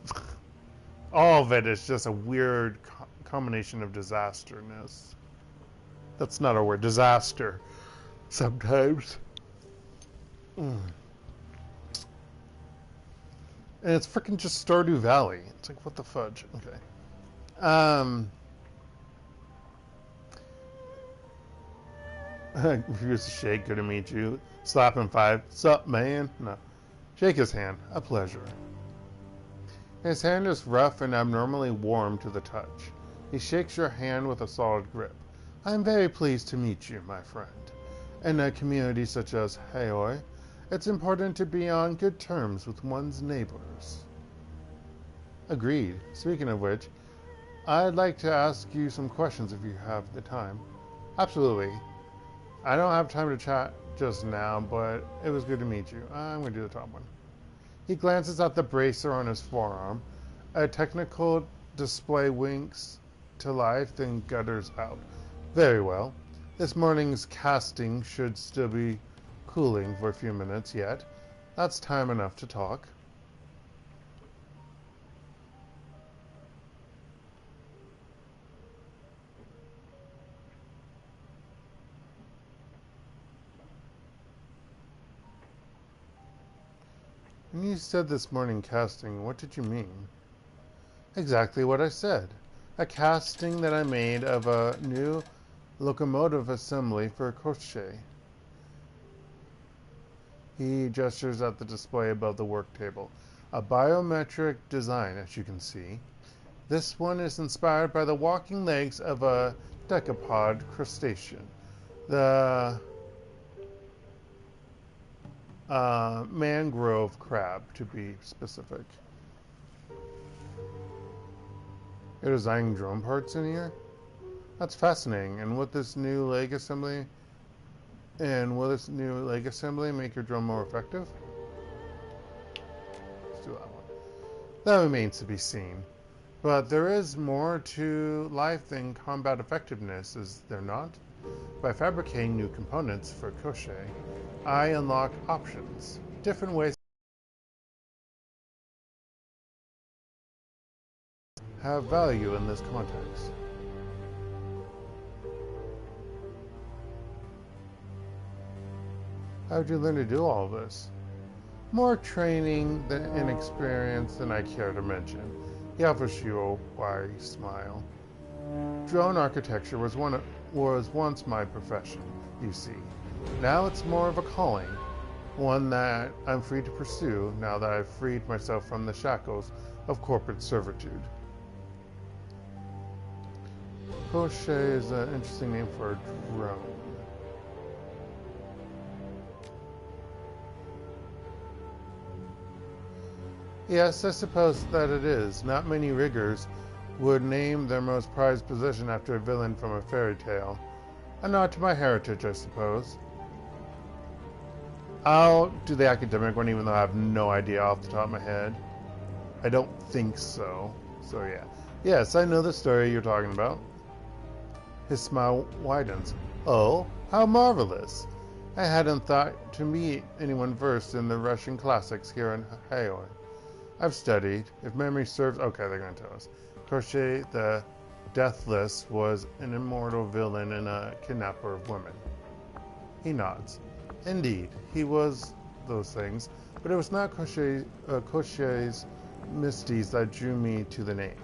all of it is just a weird combination of disasterness. That's not a word. Disaster. Sometimes. And it's freaking just Stardew Valley. It's like, what the fudge? Okay. Refuse to shake. Good to meet you. Slap him 5. Sup, man? No. Shake his hand. A pleasure. His hand is rough and abnormally warm to the touch. He shakes your hand with a solid grip. I am very pleased to meet you, my friend. In a community such as Heoi, it's important to be on good terms with one's neighbors. Agreed. Speaking of which, I'd like to ask you some questions if you have the time. Absolutely. I don't have time to chat just now, but it was good to meet you. I'm going to do the top one. He glances at the bracer on his forearm. A technical display winks to life, then gutters out. Very well. This morning's casting should still be cooling for a few minutes yet. That's time enough to talk. When you said this morning casting, what did you mean? Exactly what I said. A casting that I made of a new locomotive assembly for Koshei. He gestures at the display above the work table. A biometric design, as you can see. This one is inspired by the walking legs of a decapod crustacean. The mangrove crab, to be specific. You're designing drone parts in here? That's fascinating. And will this new leg assembly make your drone more effective? Let's do that one. That remains to be seen. But there is more to life than combat effectiveness, is there not? By fabricating new components for Koshei, I unlock options, different ways have value in this context. How did you learn to do all of this? More training and experience than I care to mention. He offers you a wide smile. Drone architecture was once my profession, you see. Now it's more of a calling, one that I'm free to pursue now that I've freed myself from the shackles of corporate servitude. Koshei is an interesting name for a drone. Yes, I suppose that it is. Not many riggers would name their most prized possession after a villain from a fairy tale. A nod to my heritage, I suppose. I'll do the academic one, even though I have no idea off the top of my head. I don't think so. So yeah. Yes, I know the story you're talking about. His smile widens. Oh, how marvelous. I hadn't thought to meet anyone versed in the Russian classics here in Heoi. I've studied. If memory serves... Okay, they're going to tell us. Koshei the Deathless was an immortal villain and a kidnapper of women. He nods. Indeed, he was those things, but it was not Koshei's misdeeds that drew me to the name.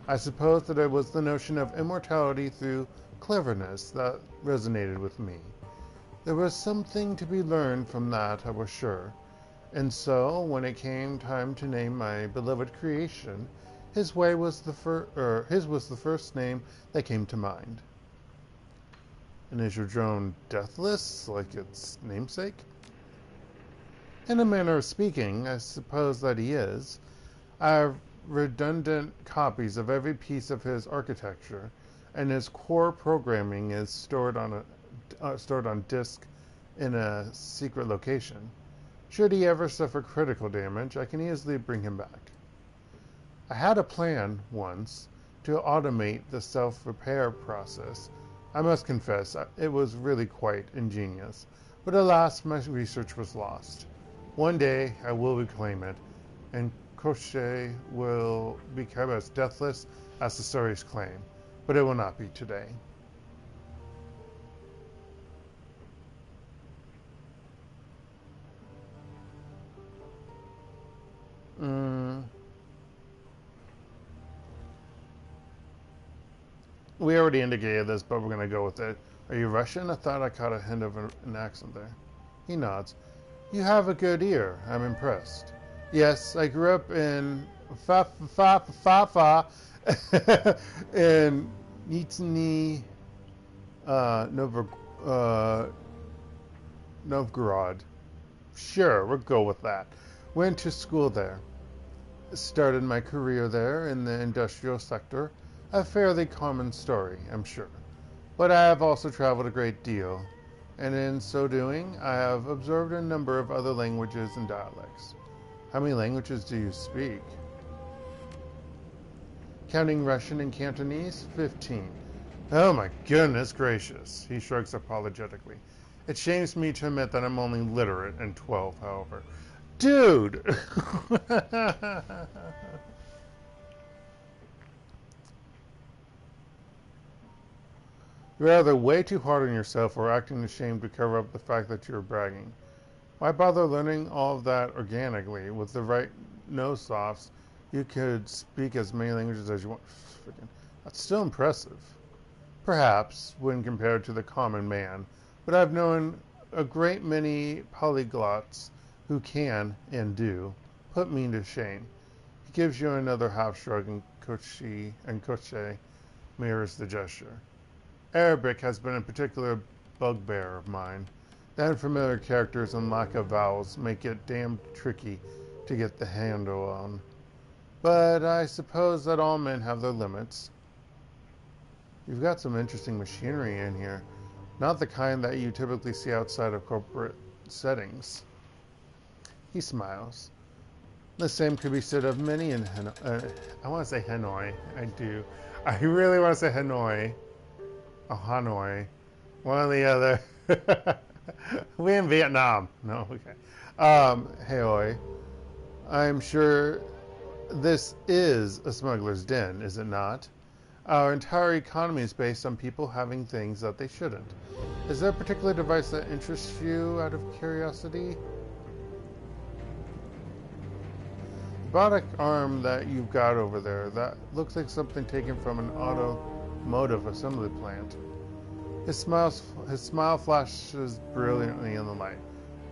I suppose that it was the notion of immortality through cleverness that resonated with me. There was something to be learned from that, I was sure. And so, when it came time to name my beloved creation, his was the first name that came to mind. And is your drone deathless, like its namesake? In a manner of speaking, I suppose that he is. I have redundant copies of every piece of his architecture, and his core programming is stored on disk in a secret location. Should he ever suffer critical damage, I can easily bring him back. I had a plan once to automate the self-repair process. I must confess, it was really quite ingenious, but alas, my research was lost. One day, I will reclaim it, and Crochet will become as deathless as the stories claim, but it will not be today. We already indicated this, but we're going to go with it. Are you Russian? I thought I caught a hint of an accent there. He nods. You have a good ear. I'm impressed. Yes, I grew up in in Nizhny Novgorod. Sure, we'll go with that. Went to school there. Started my career there in the industrial sector. A fairly common story, I'm sure. But I have also traveled a great deal, and in so doing, I have observed a number of other languages and dialects. How many languages do you speak? Counting Russian and Cantonese, 15. Oh my goodness gracious, he shrugs apologetically. It shames me to admit that I'm only literate in 12, however. Dude! You're either way too hard on yourself or acting ashamed to cover up the fact that you're bragging. Why bother learning all of that organically? With the right nose softs, you could speak as many languages as you want. That's still impressive. Perhaps, when compared to the common man, but I've known a great many polyglots who can, and do, put me to shame. He gives you another half shrug, and Koche mirrors the gesture. Arabic has been a particular bugbear of mine. The unfamiliar characters and lack of vowels make it damn tricky to get the handle on. But I suppose that all men have their limits. You've got some interesting machinery in here. Not the kind that you typically see outside of corporate settings. He smiles. The same could be said of many in Hanoi. I want to say Hanoi. I do. I really want to say Hanoi. Or Hanoi. One or the other. We in Vietnam. No, okay. Heoi. I'm sure this is a smuggler's den, is it not? Our entire economy is based on people having things that they shouldn't. Is there a particular device that interests you out of curiosity? The robotic arm that you've got over there, that looks like something taken from an automotive assembly plant. His smile flashes brilliantly in the light.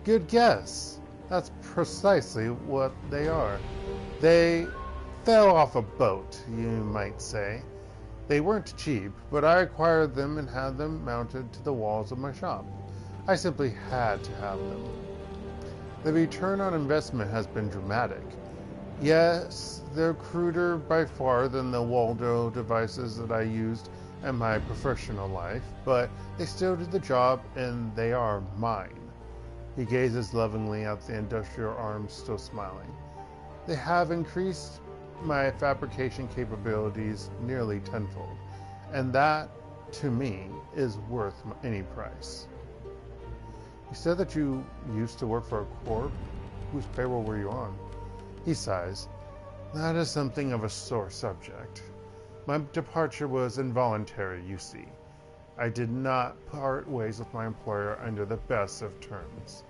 Good guess. That's precisely what they are. They fell off a boat, you might say. They weren't cheap, but I acquired them and had them mounted to the walls of my shop. I simply had to have them. The return on investment has been dramatic. Yes, they're cruder by far than the Waldo devices that I used in my professional life, but they still do the job and they are mine. He gazes lovingly at the industrial arms, still smiling. They have increased my fabrication capabilities nearly tenfold, and that, to me, is worth any price. You said that you used to work for a corp? Whose payroll were you on? He sighs. That is something of a sore subject. My departure was involuntary, you see. I did not part ways with my employer under the best of terms.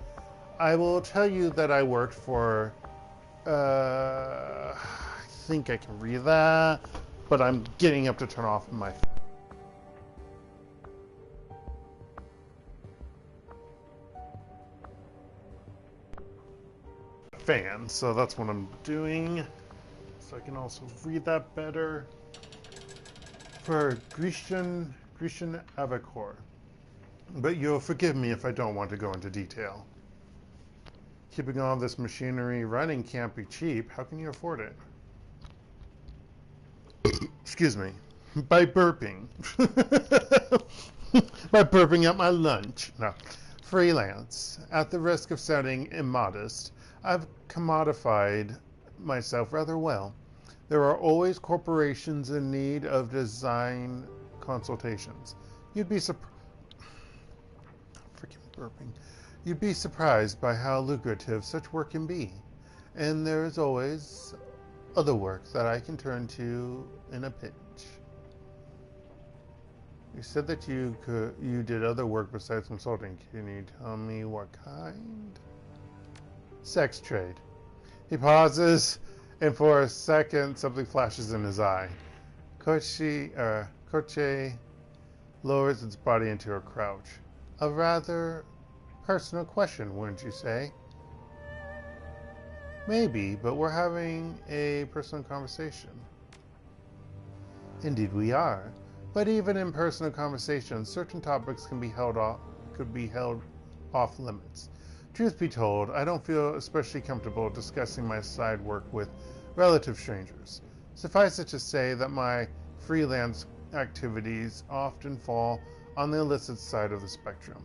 I will tell you that I worked for, I think I can read that, but I'm getting up to turn off my fan, so that's what I'm doing. So I can also read that better. For Grecian Avacor. But you'll forgive me if I don't want to go into detail. Keeping all this machinery running can't be cheap. How can you afford it? Excuse me. By burping. By burping at my lunch. No. Freelance. At the risk of sounding immodest, I've commodified myself rather well. There are always corporations in need of design consultations. You'd be You'd be surprised by how lucrative such work can be. And there is always other work that I can turn to in a pinch. You said that you did other work besides consulting. Can you tell me what kind? Sex trade. He pauses, and for a second something flashes in his eye. Koche lowers its body into a crouch. A rather personal question, wouldn't you say? Maybe, but we're having a personal conversation. Indeed we are. But even in personal conversations, certain topics could be held off limits. Truth be told, I don't feel especially comfortable discussing my side work with relative strangers. Suffice it to say that my freelance activities often fall on the illicit side of the spectrum.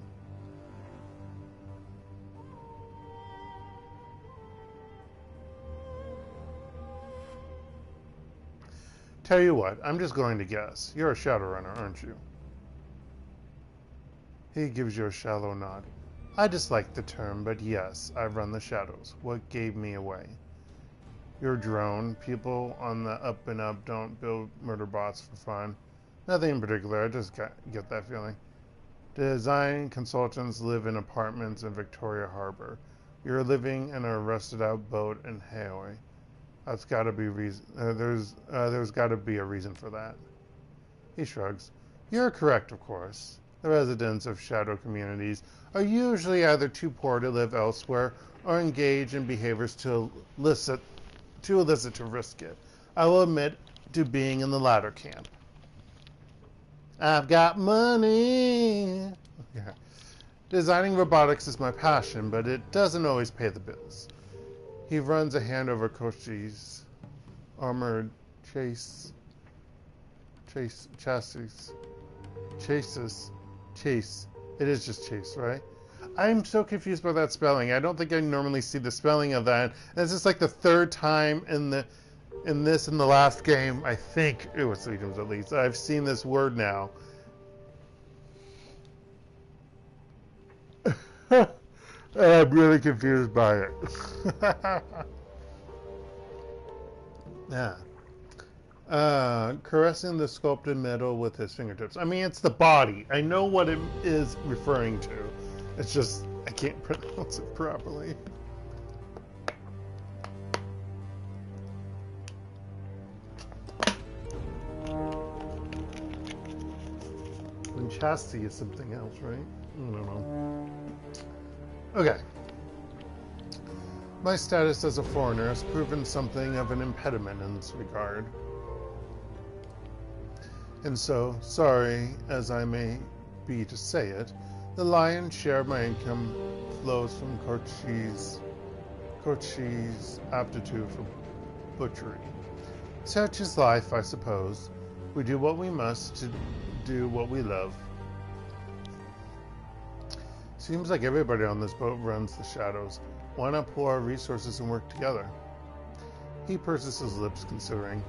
Tell you what, I'm just going to guess. You're a Shadowrunner, aren't you? He gives you a shallow nod. I dislike the term, but yes, I run the shadows. What gave me away? Your drone. People on the up and up don't build murder bots for fun. Nothing in particular, I just get that feeling. Design consultants live in apartments in Victoria Harbor. You're living in a rusted out boat in Heoi. That's got to be reason. There's got to be a reason for that. He shrugs. You're correct, of course. The residents of shadow communities are usually either too poor to live elsewhere or engage in behaviors too illicit to risk it. I will admit to being in the latter camp. I've got money. Yeah. Designing robotics is my passion, but it doesn't always pay the bills. He runs a hand over Kochi's armored chase. It is just chase, right? I'm so confused by that spelling. I don't think I normally see the spelling of that. And it's just like the third time in the last game, I think it was 3 times at least, I've seen this word now. I'm really confused by it. Yeah. Caressing the sculpted metal with his fingertips. I mean, it's the body. I know what it is referring to. It's just, I can't pronounce it properly. And chastity is something else, right? I don't know. Okay. My status as a foreigner has proven something of an impediment in this regard. And so, sorry as I may be to say it, the lion's share of my income flows from Kochi's aptitude for butchery. Such is life, I suppose. We do what we must to do what we love. Seems like everybody on this boat runs the shadows. Why not pool our resources and work together? He purses his lips, considering.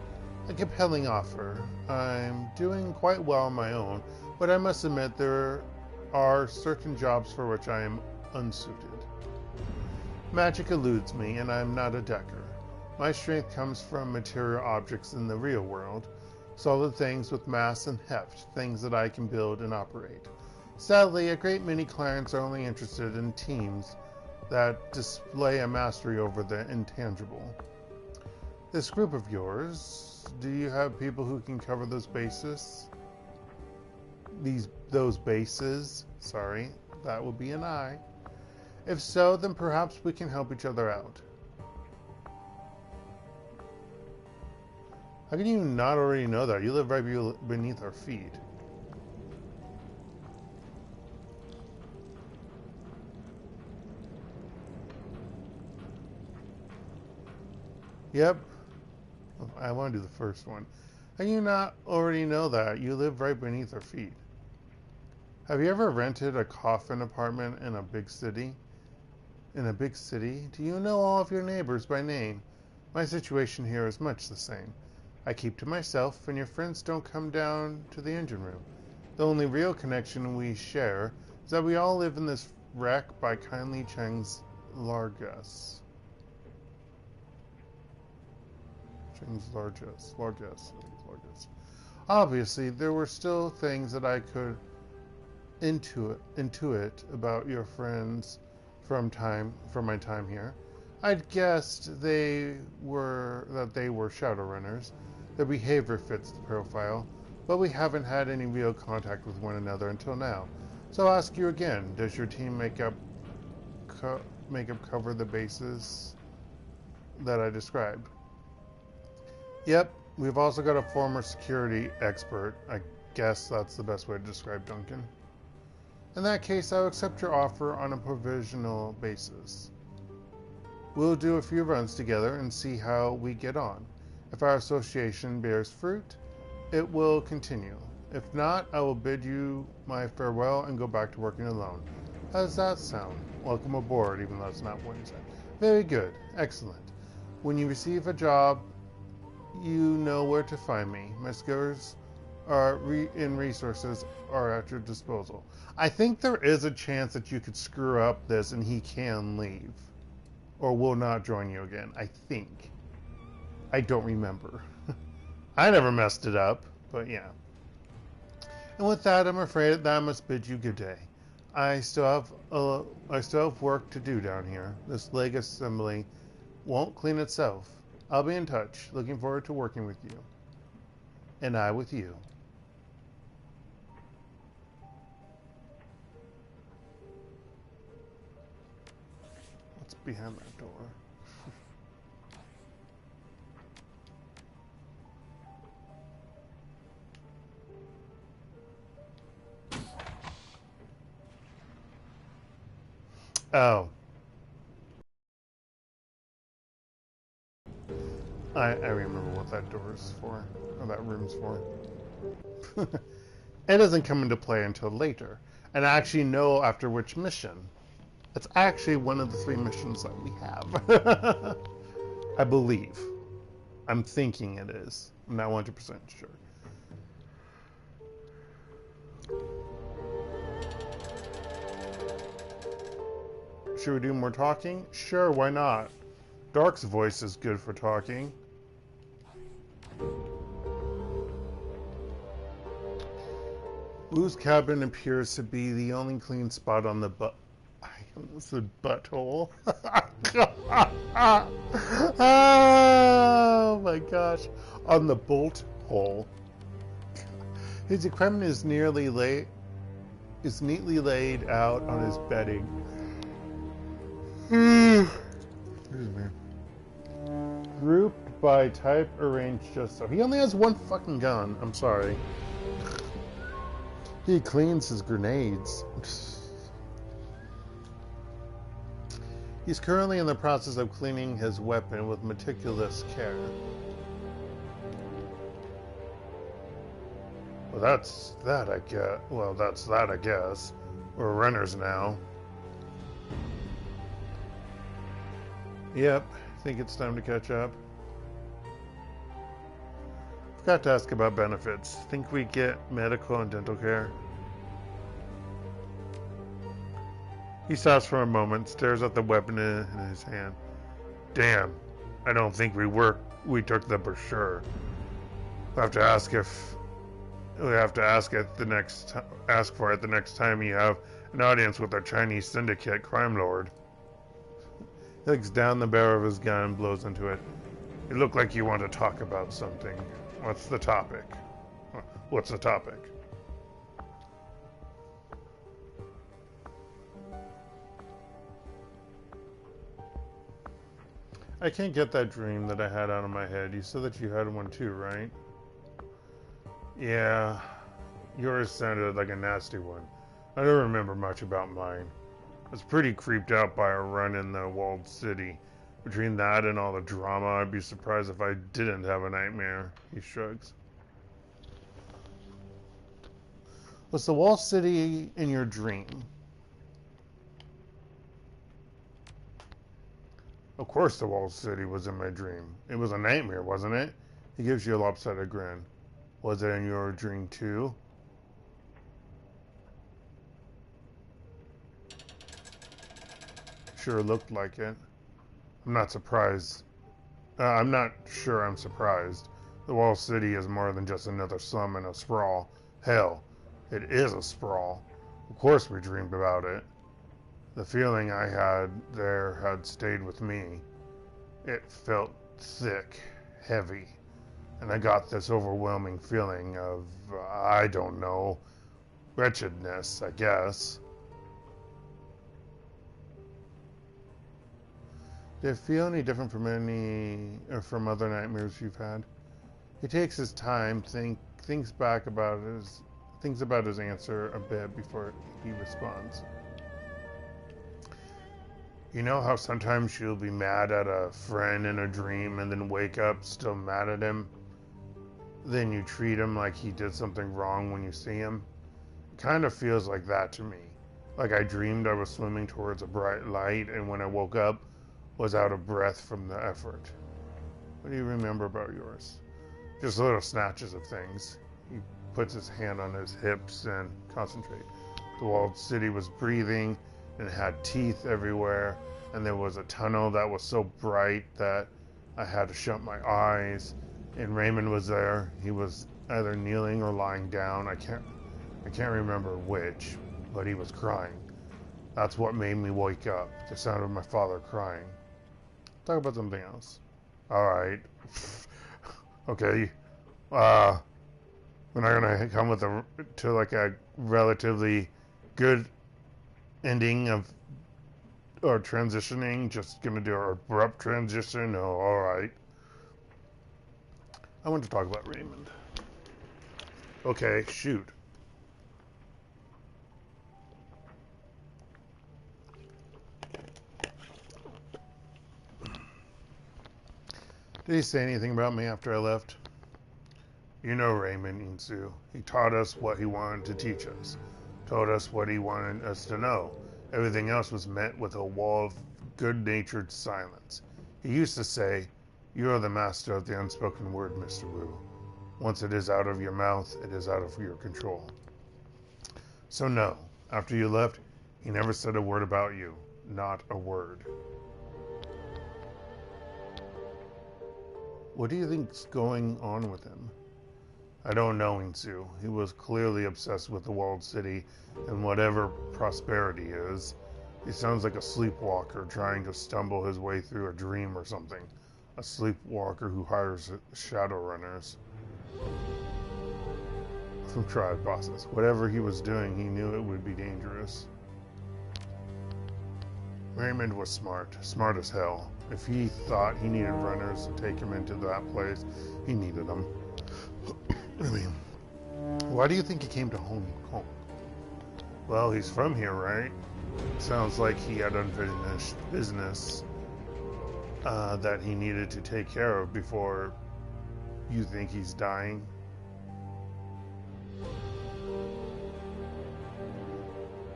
A compelling offer. I'm doing quite well on my own, but I must admit there are certain jobs for which I am unsuited. Magic eludes me, and I'm not a decker. My strength comes from material objects in the real world, solid things with mass and heft, things that I can build and operate. Sadly, a great many clients are only interested in teams that display a mastery over the intangible. This group of yours, do you have people who can cover those bases? Those bases? Sorry, that would be an I. If so, then perhaps we can help each other out. How can you not already know that? You live right beneath our feet. Yep. I want to do the first one. How can you not already know that? You live right beneath our feet. Have you ever rented a coffin apartment in a big city? In a big city? Do you know all of your neighbors by name? My situation here is much the same. I keep to myself, and your friends don't come down to the engine room. The only real connection we share is that we all live in this wreck by kindly Cheng's Largess. Cheng's Largess. Largess. I think it's Largess. Obviously, there were still things that I could intuit about your friends from my time here. I'd guessed they were Shadowrunners. Their behavior fits the profile, but we haven't had any real contact with one another until now. So I'll ask you again, does your team makeup cover the bases that I described? Yep, we've also got a former security expert. I guess that's the best way to describe Duncan. In that case, I'll accept your offer on a provisional basis. We'll do a few runs together and see how we get on. If our association bears fruit, it will continue. If not, I will bid you my farewell and go back to working alone. How does that sound? Welcome aboard, even though that's not what you said. Very good. Excellent. When you receive a job, you know where to find me. My skills and resources are at your disposal. I think there is a chance that you could screw up this and he can leave. Or will not join you again. I think. I don't remember. I never messed it up, but yeah. And with that, I'm afraid that I must bid you good day. I still have work to do down here. This leg assembly won't clean itself. I'll be in touch. Looking forward to working with you. And I with you. What's behind that door? Oh. I remember what that door is for, or that room's for. It doesn't come into play until later, and I actually know after which mission. It's actually one of the 3 missions that we have. I believe. I'm thinking it is. I'm not 100% sure. Should we do more talking? Sure, why not? Dark's voice is good for talking. Wu's cabin appears to be the only clean spot on the I almost said butthole. Oh my gosh. On the bolt hole. His equipment is neatly laid out on his bedding. Excuse me. Grouped by type, arranged just so. He only has one fucking gun. I'm sorry. He cleans his grenades. He's currently in the process of cleaning his weapon with meticulous care. Well, that's that, I guess. Well, that's that, I guess. We're runners now. Yep, I think it's time to catch up. Forgot to ask about benefits. Think we get medical and dental care? He stops for a moment, stares at the weapon in his hand. Damn, I don't think we took the brochure. We'll have to ask ask for it the next time you have an audience with a Chinese syndicate crime lord. He looks down the barrel of his gun and blows into it. You look like you want to talk about something. What's the topic? What's the topic? I can't get that dream that I had out of my head. You said that you had one too, right? Yeah, yours sounded like a nasty one. I don't remember much about mine. I was pretty creeped out by a run in the walled city. Between that and all the drama, I'd be surprised if I didn't have a nightmare. He shrugs. Was the walled city in your dream? Of course the walled city was in my dream. It was a nightmare, wasn't it? He gives you a lopsided grin. Was it in your dream too? Sure looked like it. I'm not surprised. I'm not sure I'm surprised. The walled city is more than just another slum and a sprawl. Hell, it is a sprawl. Of course we dreamed about it. The feeling I had there had stayed with me. It felt thick, heavy, and I got this overwhelming feeling of, I don't know, wretchedness, I guess. Did it feel any different from other nightmares you've had? He takes his time, thinks about his answer a bit before he responds. You know how sometimes you'll be mad at a friend in a dream and then wake up still mad at him? Then you treat him like he did something wrong when you see him? It kind of feels like that to me. Like I dreamed I was swimming towards a bright light, and when I woke up, was out of breath from the effort. What do you remember about yours? Just little snatches of things. He puts his hand on his hips and concentrates. The walled city was breathing, and it had teeth everywhere, and there was a tunnel that was so bright that I had to shut my eyes. And Raymond was there. He was either kneeling or lying down. I can't remember which, but he was crying. That's what made me wake up. The sound of my father crying. Talk about something else. All right. Okay. We're not gonna come to a relatively good ending of or transitioning. Just gonna do an abrupt transition. Oh, all right. I want to talk about Raymond. Okay, shoot. Did he say anything about me after I left? You know Raymond, Insu. He taught us what he wanted to teach us. Told us what he wanted us to know. Everything else was met with a wall of good-natured silence. He used to say, "You are the master of the unspoken word, Mr. Wu. Once it is out of your mouth, it is out of your control." So no, after you left, he never said a word about you. Not a word. What do you think's going on with him? I don't know, Insu. He was clearly obsessed with the walled city and whatever prosperity is. He sounds like a sleepwalker trying to stumble his way through a dream or something. A sleepwalker who hires Shadowrunners from tribe bosses. Whatever he was doing, he knew it would be dangerous. Raymond was smart as hell. If he thought he needed runners to take him into that place, he needed them. I mean, why do you think he came to Hong Kong? Well, he's from here, right? Sounds like he had unfinished business that he needed to take care of before you think he's dying.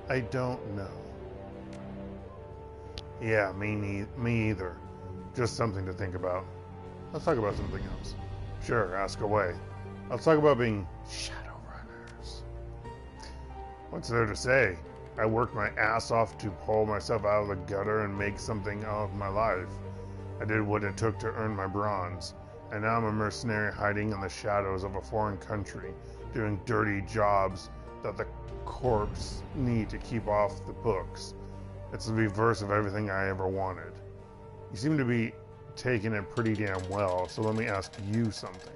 I don't know. Yeah, me either. Just something to think about. Let's talk about something else. Sure, ask away. Let's talk about being Shadowrunners. What's there to say? I worked my ass off to pull myself out of the gutter and make something of my life. I did what it took to earn my bronze, and now I'm a mercenary hiding in the shadows of a foreign country, doing dirty jobs that the corps need to keep off the books. It's the reverse of everything I ever wanted. You seem to be taking it pretty damn well, so let me ask you something.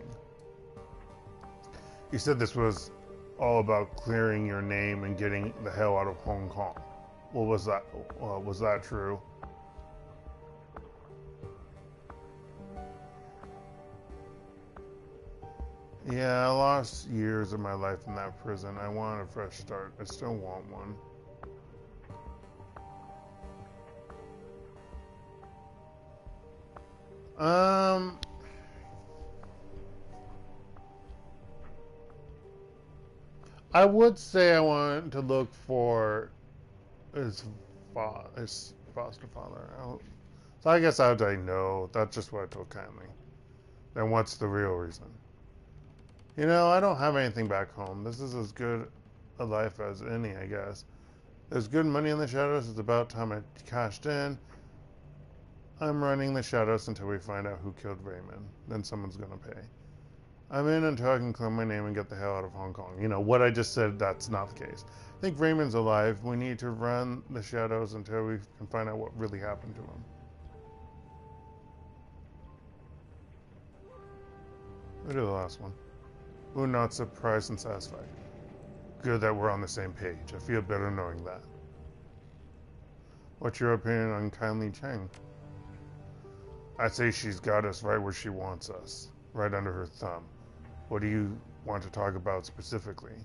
You said this was all about clearing your name and getting the hell out of Hong Kong. Well, was that true? Yeah, I lost years of my life in that prison. I want a fresh start. I still want one. I would say I want to look for his foster father. So I guess I would say no. That's just what I told Kindly. Then what's the real reason? You know, I don't have anything back home. This is as good a life as any, I guess. There's good money in the shadows. It's about time I cashed in. I'm running the shadows until we find out who killed Raymond. Then someone's gonna pay. I'm in until I can claim my name and get the hell out of Hong Kong. You know, what I just said, that's not the case. I think Raymond's alive. We need to run the shadows until we can find out what really happened to him. We'll do the last one. We're not surprised and satisfied. Good that we're on the same page. I feel better knowing that. What's your opinion on Kindly Cheng? I'd say she's got us right where she wants us. Right under her thumb. What do you want to talk about specifically?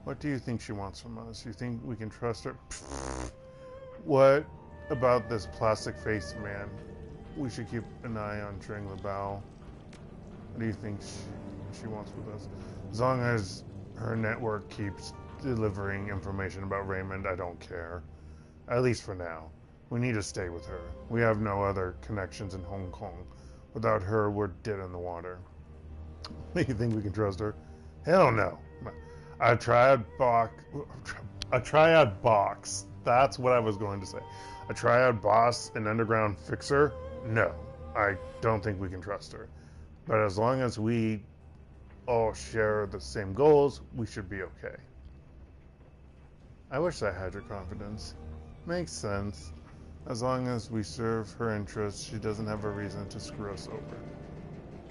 What do you think she wants from us? You think we can trust her? What about this plastic-faced man? We should keep an eye on Tring LaBelle. What do you think she wants with us? As long as her network keeps delivering information about Raymond, I don't care. At least for now. We need to stay with her. We have no other connections in Hong Kong. Without her, we're dead in the water. Do you think we can trust her? Hell no. A triad box. That's what I was going to say. A triad boss, an underground fixer? No. I don't think we can trust her. But as long as we all share the same goals, we should be okay. I wish I had your confidence. Makes sense. As long as we serve her interests, she doesn't have a reason to screw us over.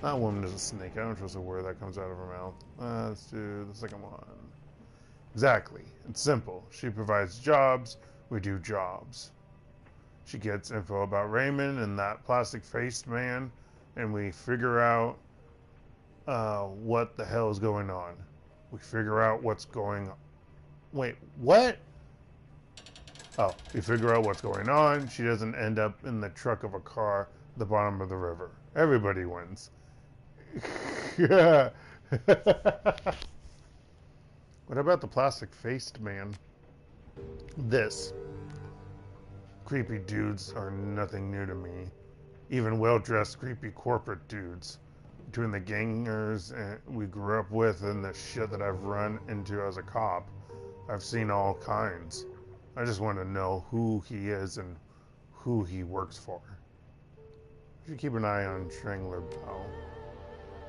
That woman is a snake. I don't trust a word that comes out of her mouth. Let's do the second one. Exactly. It's simple. She provides jobs. We do jobs. She gets info about Raymond and that plastic-faced man, and we figure out what the hell is going on. We figure out what's going on. Wait, what? Oh, we figure out what's going on. She doesn't end up in the truck of a car at the bottom of the river. Everybody wins. What about the plastic-faced man? This. Creepy dudes are nothing new to me. Even well-dressed, creepy corporate dudes. Between the gangers we grew up with and the shit that I've run into as a cop, I've seen all kinds. I just want to know who he is and who he works for. We should keep an eye on Tring LaBelle.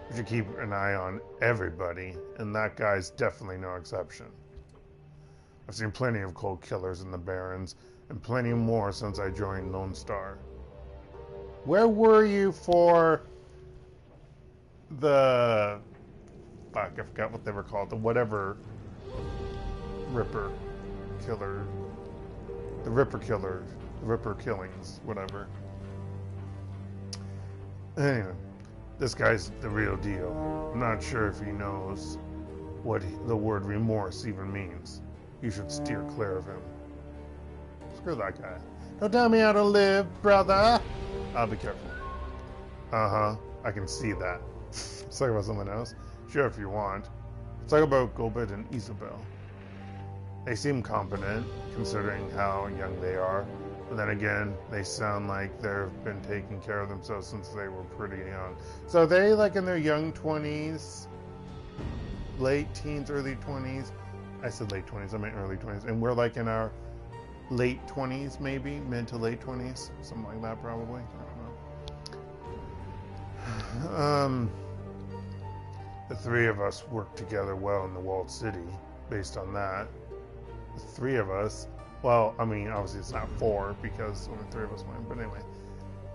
We should keep an eye on everybody, and that guy's definitely no exception. I've seen plenty of cold killers in the Barrens, and plenty more since I joined Lone Star. Where were you for the... Fuck, I forgot what they were called. The whatever... Ripper Killer... The Ripper Killer... The Ripper Killings, whatever. Anyway, this guy's the real deal. I'm not sure if he knows what the word remorse even means. You should steer clear of him. Screw that guy. Don't tell me how to live, brother! I'll be careful. Uh-huh, I can see that. Let's talk about something else. Sure, if you want. Let's talk about Gobet and Isabel. They seem competent, considering how young they are. But then again, they sound like they've been taking care of themselves since they were pretty young. So are they like in their young 20s? Late teens, early 20s? I said late 20s, I meant early 20s. And we're like in our late 20s, maybe? Mid to late 20s? Something like that, probably. I don't know. The three of us work together well in the walled city, based on that. The three of us, well, I mean, obviously it's not four, because only three of us went, but anyway,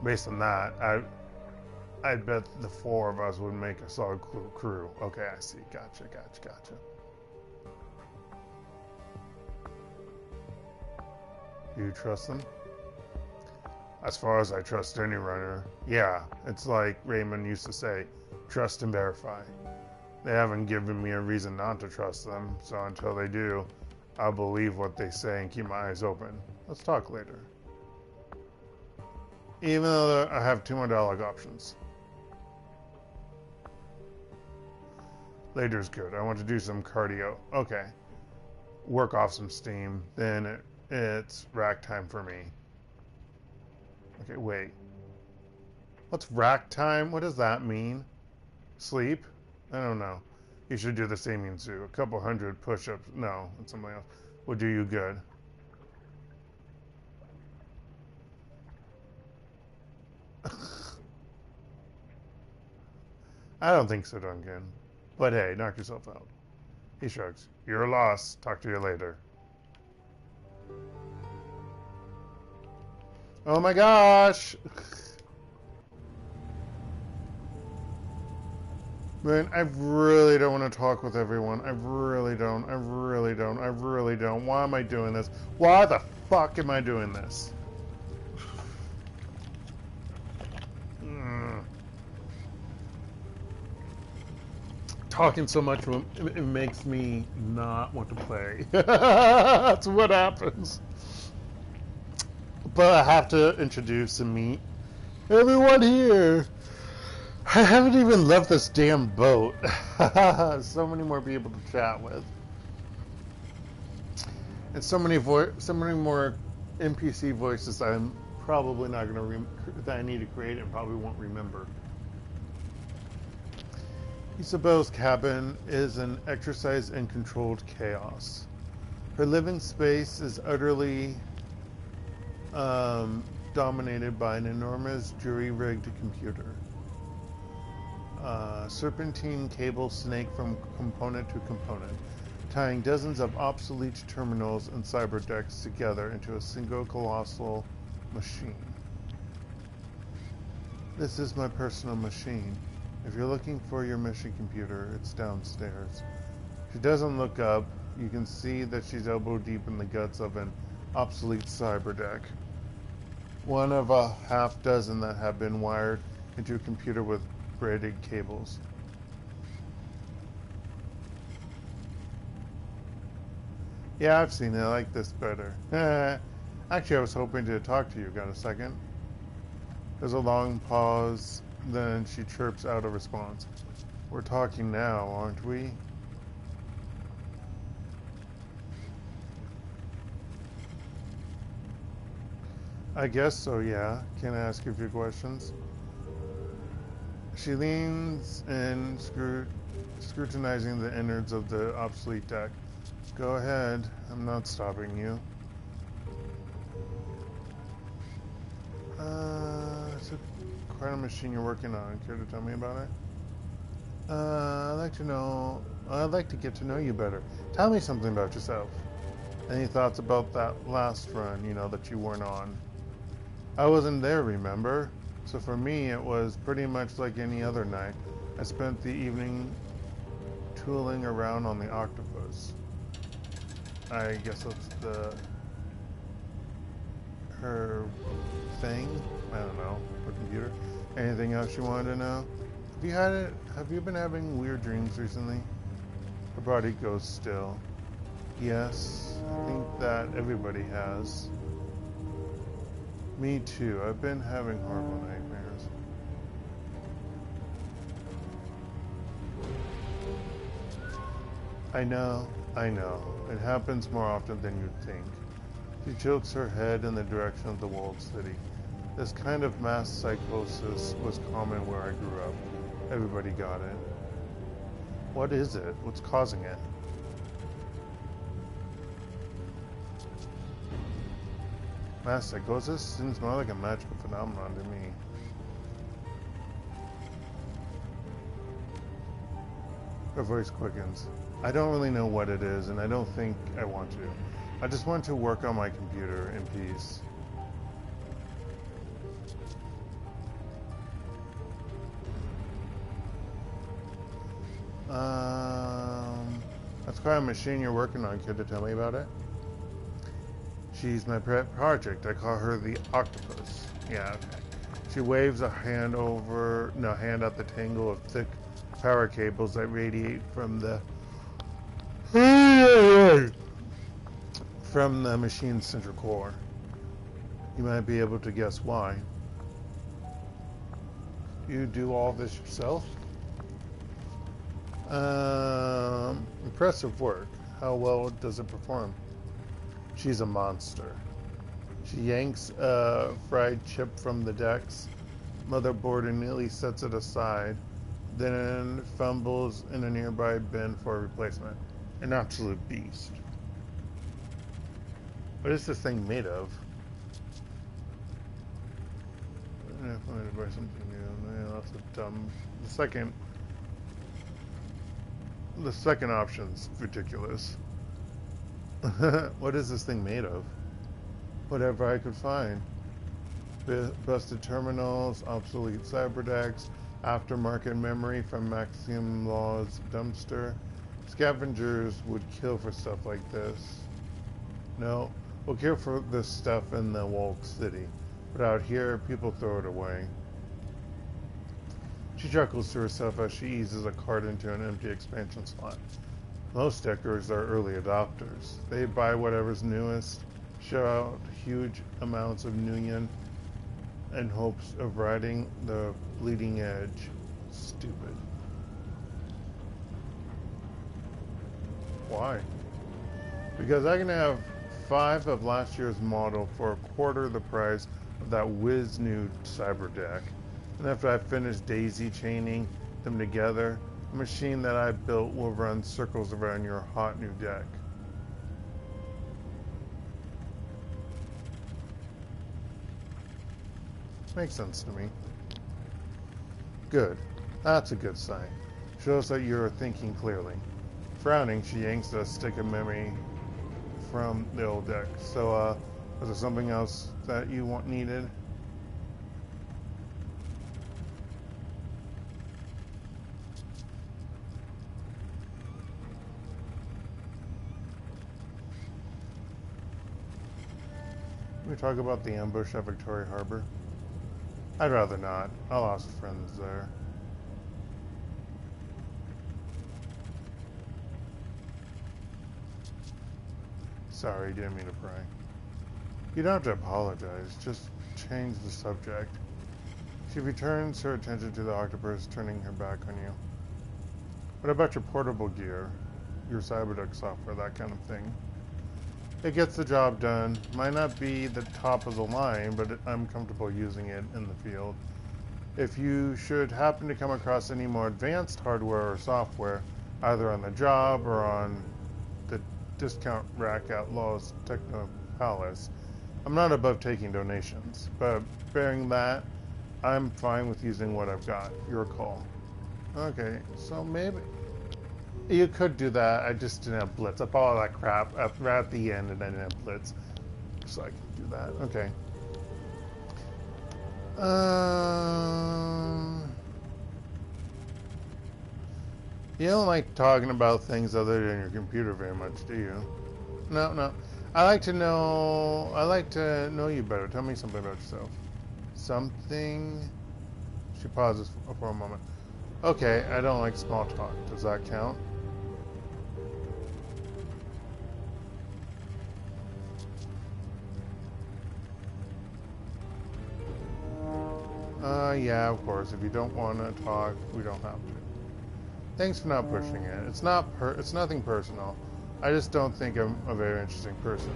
based on that, I'd bet the four of us would make a solid crew. Okay, I see. Gotcha. Do you trust them? As far as I trust any runner, yeah, it's like Raymond used to say, trust and verify. They haven't given me a reason not to trust them, so until they do, I'll believe what they say and keep my eyes open. Let's talk later. Even though I have 2 more dialogue options. Later's good. I want to do some cardio. Okay. Work off some steam. Then it's rack time for me. Okay, wait. What's rack time? What does that mean? Sleep? I don't know. You should do the same, Insu. A couple hundred push-ups. No, it's something else. Will do you good. I don't think so, Duncan. But hey, knock yourself out. He shrugs. You're a loss. Talk to you later. Oh my gosh! Man, I really don't want to talk with everyone. I really don't. I really don't. I really don't. Why am I doing this? Why the fuck am I doing this? Talking so much, it makes me not want to play. That's what happens. But I have to introduce and meet everyone here. I haven't even left this damn boat. So many more people to chat with, and so many more NPC voices I'm probably not going to that I need to create and probably won't remember. Isabel's cabin is an exercise in controlled chaos. Her living space is utterly dominated by an enormous jury-rigged computer. Serpentine cables snake from component to component, tying dozens of obsolete terminals and cyber decks together into a single colossal machine. This is my personal machine. If you're looking for your mission computer, it's downstairs. She doesn't look up. You can see that she's elbow deep in the guts of an obsolete cyber deck. One of a half dozen that have been wired into a computer with braided cables. Yeah, I've seen it. I like this better. Actually, I was hoping to talk to you. Got a second? There's a long pause. Then she chirps out a response. We're talking now, aren't we? I guess so, yeah. Can I ask you a few questions? She leans in, scrutinizing the innards of the obsolete deck. Go ahead. I'm not stopping you. It's a kind of machine you're working on. Care to tell me about it? I'd like to get to know you better. Tell me something about yourself. Any thoughts about that last run, that you weren't on? I wasn't there, remember? So for me, it was pretty much like any other night. I spent the evening tooling around on the octopus. I guess that's her thing? I don't know. Her computer. Anything else you wanted to know? Have you been having weird dreams recently? Her body goes still. Yes, I think that everybody has. Me too. I've been having horrible nightmares. I know. It happens more often than you'd think. She tilts her head in the direction of the walled city. This kind of mass psychosis was common where I grew up. Everybody got it. What is it? What's causing it? Mass psychosis seems more like a magical phenomenon to me. Her voice quickens. I don't really know what it is, and I don't think I want to. I just want to work on my computer in peace. That's quite a machine you're working on. Care to tell me about it? She's my pet project. I call her the octopus. Yeah, okay. She waves a hand hand at the tangle of thick power cables that radiate from the machine's central core. You might be able to guess why. You do all this yourself? Impressive work. How well does it perform? She's a monster. She yanks a fried chip from the deck's motherboard and neatly sets it aside, then fumbles in a nearby bin for a replacement. An absolute beast. What is this thing made of? I wanted to buy something new. Yeah, that's a dumb. The second option's ridiculous. What is this thing made of? Whatever I could find. Busted terminals, obsolete cyberdecks, aftermarket memory from Maxim Law's dumpster. Scavengers would kill for stuff like this. No, we'll kill for this stuff in the walled city. But out here, people throw it away. She chuckles to herself as she eases a card into an empty expansion slot. Most deckers are early adopters. They buy whatever's newest, shell out huge amounts of nuyen in hopes of riding the bleeding edge. Stupid. Why? Because I can have 5 of last year's model for a quarter the price of that whiz new cyber deck. And after I finish daisy chaining them together, the machine that I built will run circles around your hot new deck. Makes sense to me. Good. That's a good sign. Shows that you're thinking clearly. Frowning, she yanks a stick of memory from the old deck. So, was there something else that you needed? Can we talk about the ambush at Victoria Harbor? I'd rather not. I lost friends there. Sorry, didn't mean to pry. You don't have to apologize. Just change the subject. She returns her attention to the octopus, turning her back on you. What about your portable gear? Your cyberdeck software, that kind of thing? It gets the job done. Might not be the top of the line, but I'm comfortable using it in the field. If you should happen to come across any more advanced hardware or software, either on the job or on the discount rack at Law's Techno Palace, I'm not above taking donations, but bearing that, I'm fine with using what I've got. Your call. Okay, so maybe you could do that. I just didn't have Blitz. I bought all that crap right at the end and I didn't have Blitz. So I can do that. Okay. You don't like talking about things other than your computer very much, do you? No. I like to know you better. Tell me something about yourself. Something? She pauses for a moment. Okay, I don't like small talk. Does that count? Yeah, of course. If you don't want to talk, we don't have to. Thanks for not pushing it. It's nothing personal. I just don't think I'm a very interesting person.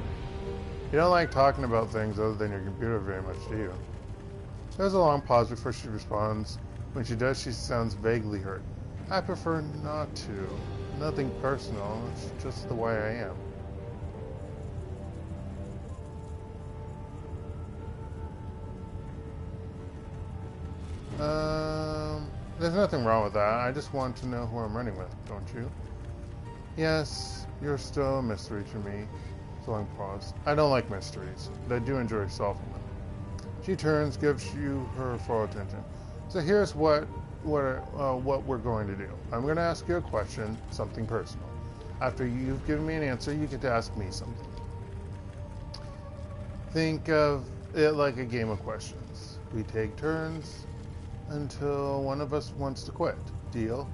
You don't like talking about things other than your computer very much, do you? There's a long pause before she responds. When she does, she sounds vaguely hurt. I prefer not to. Nothing personal. It's just the way I am. There's nothing wrong with that. I just want to know who I'm running with, don't you? Yes, you're still a mystery to me. It's a long pause. I don't like mysteries, but I do enjoy solving them. She turns, gives you her full attention. So here's what we're going to do. I'm going to ask you a question, something personal. After you've given me an answer, you get to ask me something. Think of like a game of questions. We take turns until one of us wants to quit. Deal?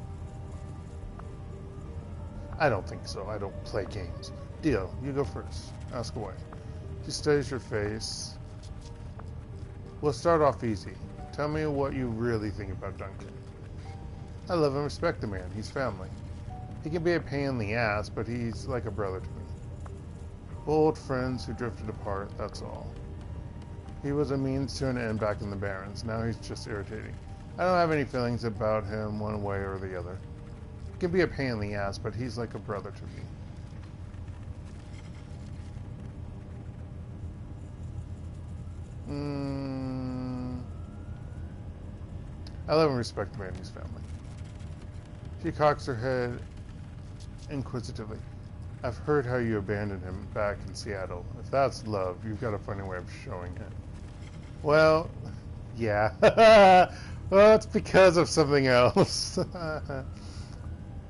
I don't think so. I don't play games. Deal. You go first. Ask away. She studies your face. We'll start off easy. Tell me what you really think about Duncan. I love and respect the man. He's family. He can be a pain in the ass, but he's like a brother to me. We're old friends who drifted apart, that's all. He was a means to an end back in the Barrens. Now he's just irritating. I don't have any feelings about him one way or the other. He can be a pain in the ass, but he's like a brother to me. I love and respect the man and his family. She cocks her head inquisitively. I've heard how you abandoned him back in Seattle. If that's love, you've got a funny way of showing it. Well, yeah. Well, it's because of something else.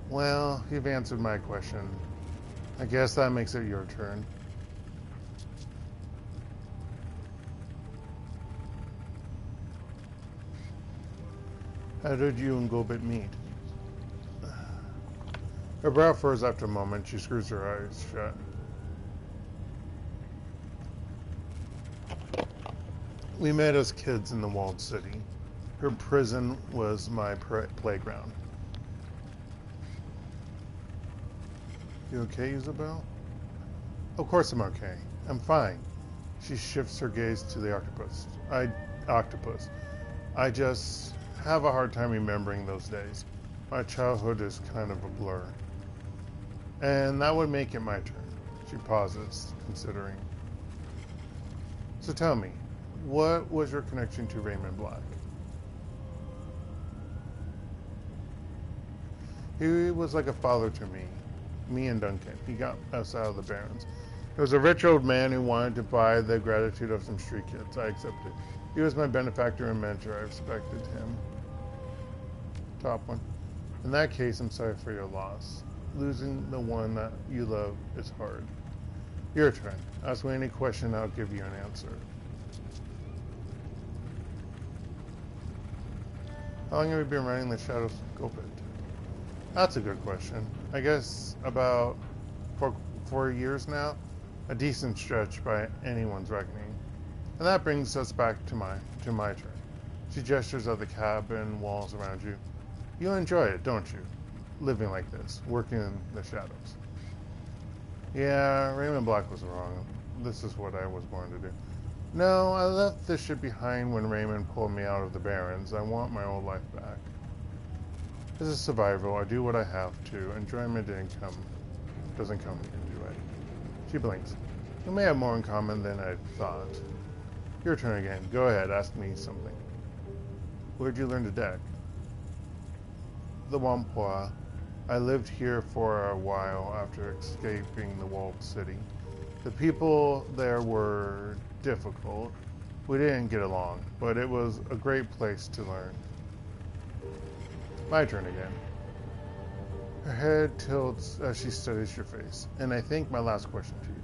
Well, you've answered my question. I guess that makes it your turn. How did you and Gobit meet? Her brow furrows after a moment. She screws her eyes shut. We met as kids in the walled city. Her prison was my playground. You okay, Isabel? Of course I'm okay. I'm fine. She shifts her gaze to the octopus. I just have a hard time remembering those days. My childhood is kind of a blur. And that would make it my turn. She pauses, considering. So tell me, what was your connection to Raymond Black? He was like a father to me and Duncan. He got us out of the Barrens. He was a rich old man who wanted to buy the gratitude of some street kids. I accepted. He was my benefactor and mentor. I respected him. Top one. In that case, I'm sorry for your loss. Losing the one that you love is hard. Your turn. Ask me any question, I'll give you an answer. How long have you been running the Shadows Gopit? That's a good question. I guess about 4 years now. A decent stretch by anyone's reckoning. And that brings us back to my turn. She gestures at the cabin walls around you. You enjoy it, don't you? Living like this, working in the shadows. Yeah, Raymond Black was wrong. This is what I was born to do. No, I left this shit behind when Raymond pulled me out of the Barrens. I want my old life back. This is survival. I do what I have to. Enjoyment doesn't come into it. She blinks. We may have more in common than I thought. Your turn again. Go ahead, ask me something. Where'd you learn to deck? The Whampoa. I lived here for a while after escaping the walled city. The people there were difficult. We didn't get along, but it was a great place to learn. My turn again. Her head tilts as she studies your face. And I think my last question to you.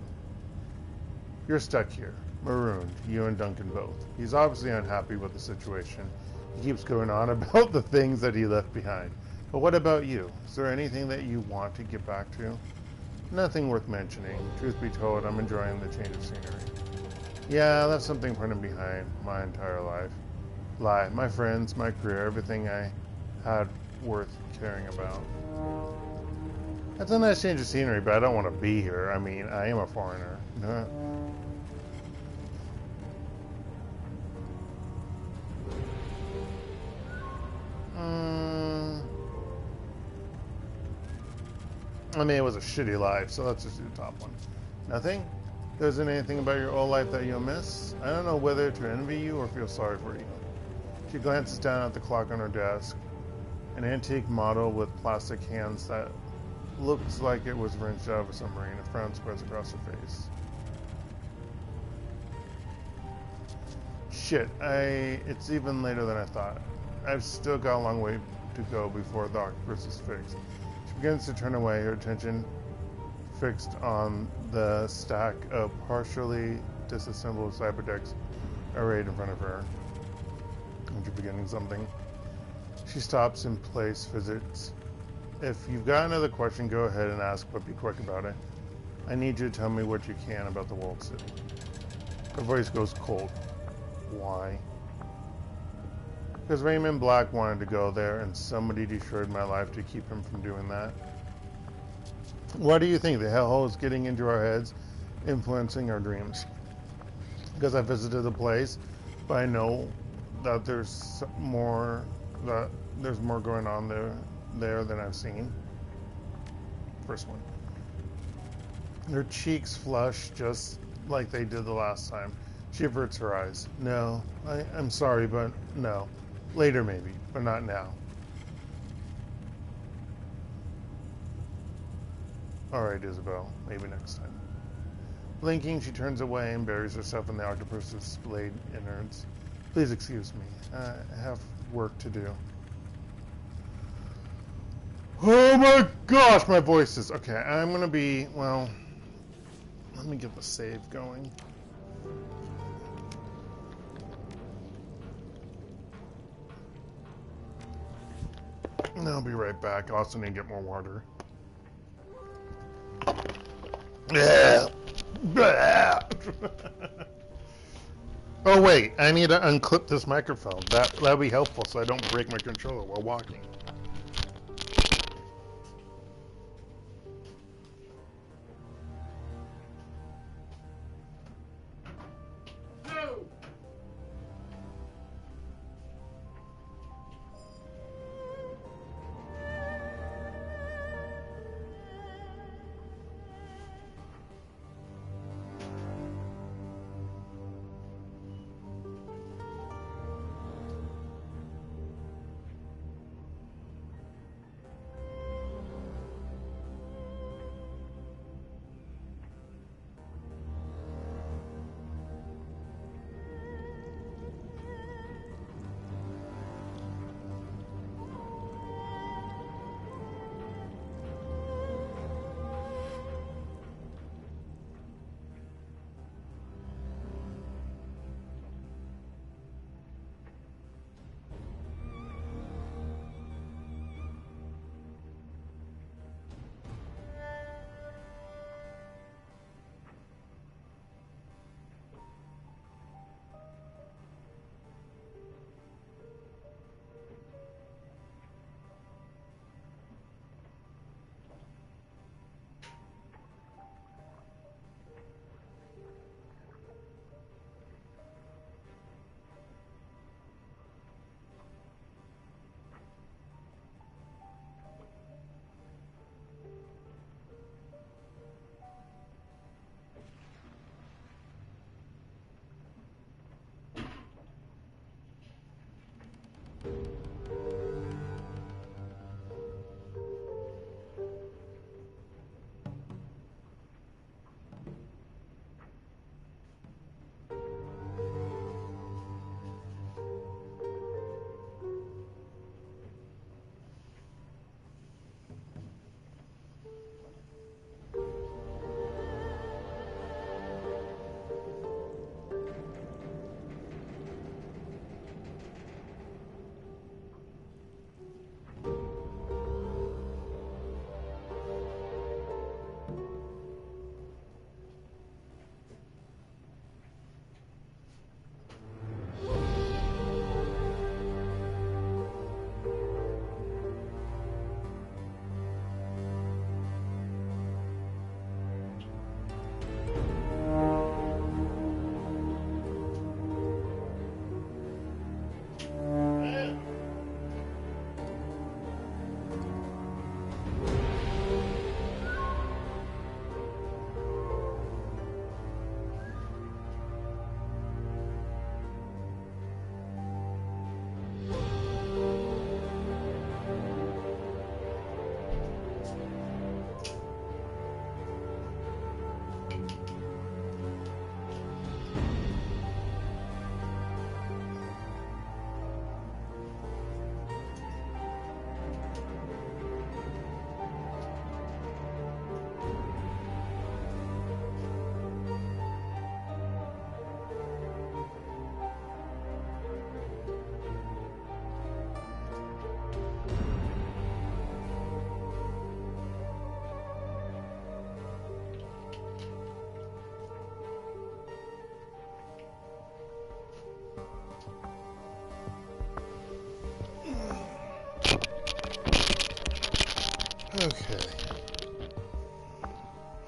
You're stuck here, marooned, you and Duncan both. He's obviously unhappy with the situation. He keeps going on about the things that he left behind. But what about you? Is there anything that you want to get back to? Nothing worth mentioning. Truth be told, I'm enjoying the change of scenery. Yeah, that's something putting behind my entire life. My friends, my career, everything I had worth caring about. That's a nice change of scenery, but I don't want to be here. I mean, I am a foreigner. I mean, it was a shitty life, so let's just do the top one. Nothing? There isn't anything about your old life that you'll miss? I don't know whether to envy you or feel sorry for you. She glances down at the clock on her desk. An antique model with plastic hands that looks like it was wrenched out of a submarine. A frown spreads across her face. Shit, it's even later than I thought. I've still got a long way to go before the octopus is fixed. She begins to turn away, her attention fixed on the stack of partially disassembled cyberdecks arrayed in front of her. You're beginning something. She stops in place, visits. If you've got another question, go ahead and ask, but be quick about it. I need you to tell me what you can about the walled city. Her voice goes cold. Why? Because Raymond Black wanted to go there, and somebody destroyed my life to keep him from doing that. Why do you think the hellhole is getting into our heads, influencing our dreams? Because I visited the place, but I know that there's more going on there than I've seen. First one. Her cheeks flush just like they did the last time. She averts her eyes. No, I'm sorry, but no. Later maybe, but not now. Alright, Isabel. Maybe next time. Blinking, she turns away and buries herself in the octopus's blade innards. Please excuse me. I have work to do. Oh my gosh, my voice is... Okay, I'm gonna be... Well... Let me get the save going. And I'll be right back. I also need to get more water. Oh wait, I need to unclip this microphone. That'll be helpful so I don't break my controller while walking.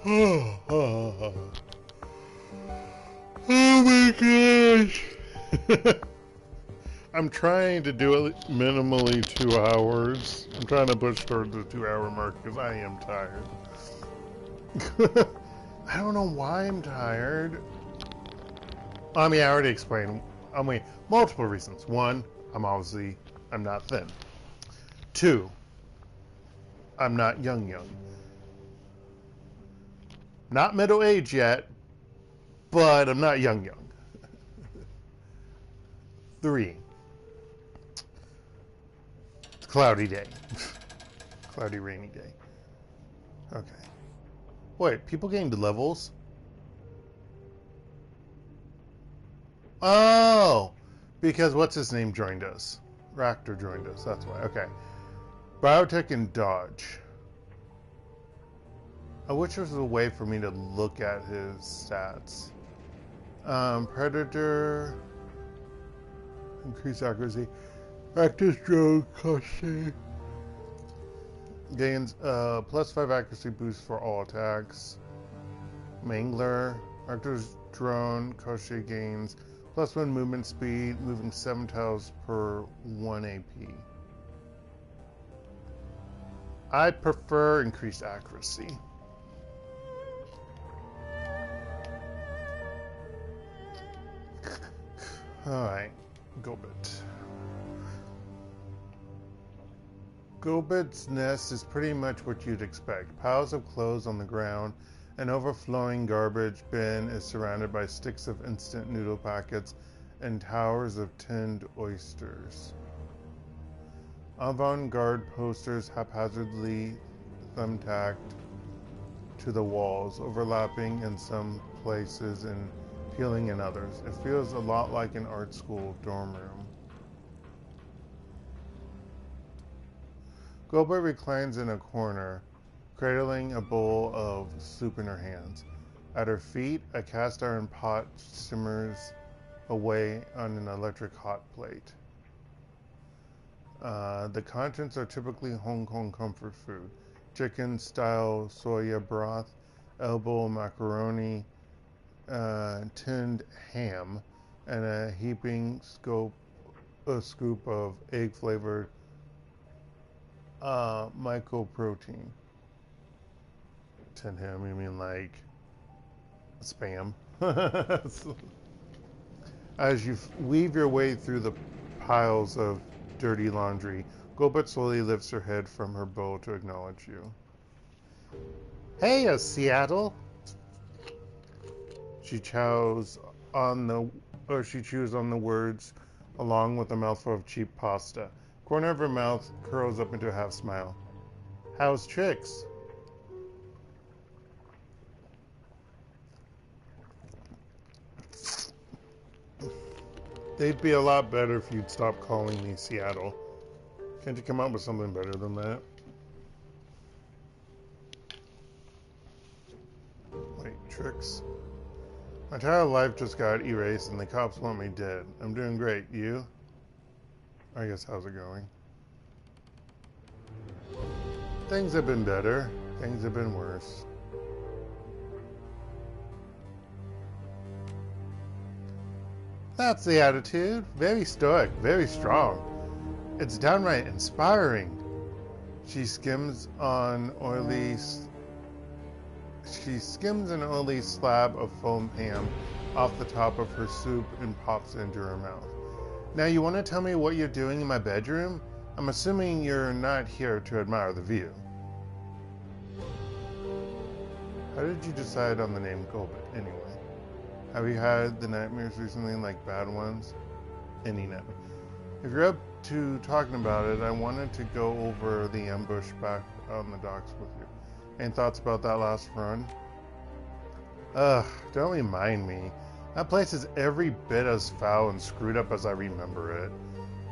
Oh my gosh. I'm trying to do it minimally 2 hours. I'm trying to push towards the 2-hour mark because I am tired. I don't know why I'm tired. I mean, I already explained. I mean, multiple reasons. One, I'm not thin. Two, I'm not young. Not middle age yet, but I'm not young. 3, it's a cloudy day. Cloudy, rainy day. Okay. Wait, people gained levels? Oh! Because what's his name joined us? Raptor joined us, that's why. Okay. Biotech and Dodge. I wish there was a way for me to look at his stats. Predator. Increase accuracy. Practice drone caution. Gains +5 accuracy boost for all attacks. Mangler. Actor's drone Koshi gains +1 movement speed, moving 7 tiles per 1 AP. I prefer increased accuracy. Alright, Gobit. Gobit's nest is pretty much what you'd expect. Piles of clothes on the ground. An overflowing garbage bin is surrounded by sticks of instant noodle packets and towers of tinned oysters. Avant-garde posters haphazardly thumbtacked to the walls, overlapping in some places and peeling in others. It feels a lot like an art school dorm room. Gobert reclines in a corner, cradling a bowl of soup in her hands. At her feet, a cast iron pot simmers away on an electric hot plate. The contents are typically Hong Kong comfort food. Chicken-style soya broth, elbow macaroni, tinned ham, and a heaping scoop of egg-flavored mycoprotein. Tinned ham, you mean like spam? As you weave your way through the piles of dirty laundry, Gobet slowly lifts her head from her bowl to acknowledge you. Hey, Seattle! She chews on the words along with a mouthful of cheap pasta. Corner of her mouth curls up into a half smile. How's tricks? They'd be a lot better if you'd stop calling me Seattle. Can't you come up with something better than that? Wait, tricks? My entire life just got erased and the cops want me dead. I'm doing great. You? I guess how's it going? Things have been better. Things have been worse. That's the attitude. Very stoic, very strong. It's downright inspiring. She skims an oily slab of foam ham off the top of her soup and pops it into her mouth. Now you want to tell me what you're doing in my bedroom? I'm assuming you're not here to admire the view. How did you decide on the name Gobet anyway? Have you had the nightmares recently, like bad ones? Any nightmare? If you're up to talking about it, I wanted to go over the ambush back on the docks with you. Any thoughts about that last run? Ugh, don't remind me. That place is every bit as foul and screwed up as I remember it.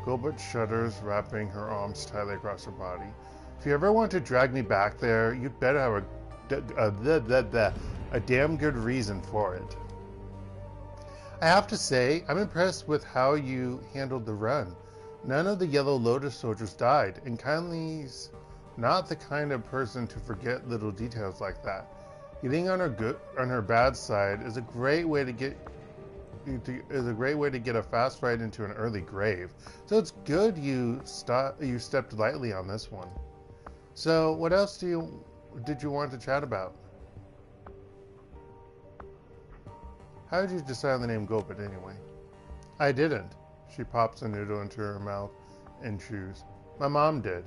Gilbert shudders, wrapping her arms tightly across her body. If you ever want to drag me back there, you'd better have a damn good reason for it. I have to say, I'm impressed with how you handled the run. None of the Yellow Lotus soldiers died, and Kindly's not the kind of person to forget little details like that. Getting on her bad side is a great way to get a fast ride into an early grave. So it's good you stepped lightly on this one. So what else did you want to chat about? How did you decide on the name Gobit anyway? I didn't. She pops a noodle into her mouth and chews. My mom did.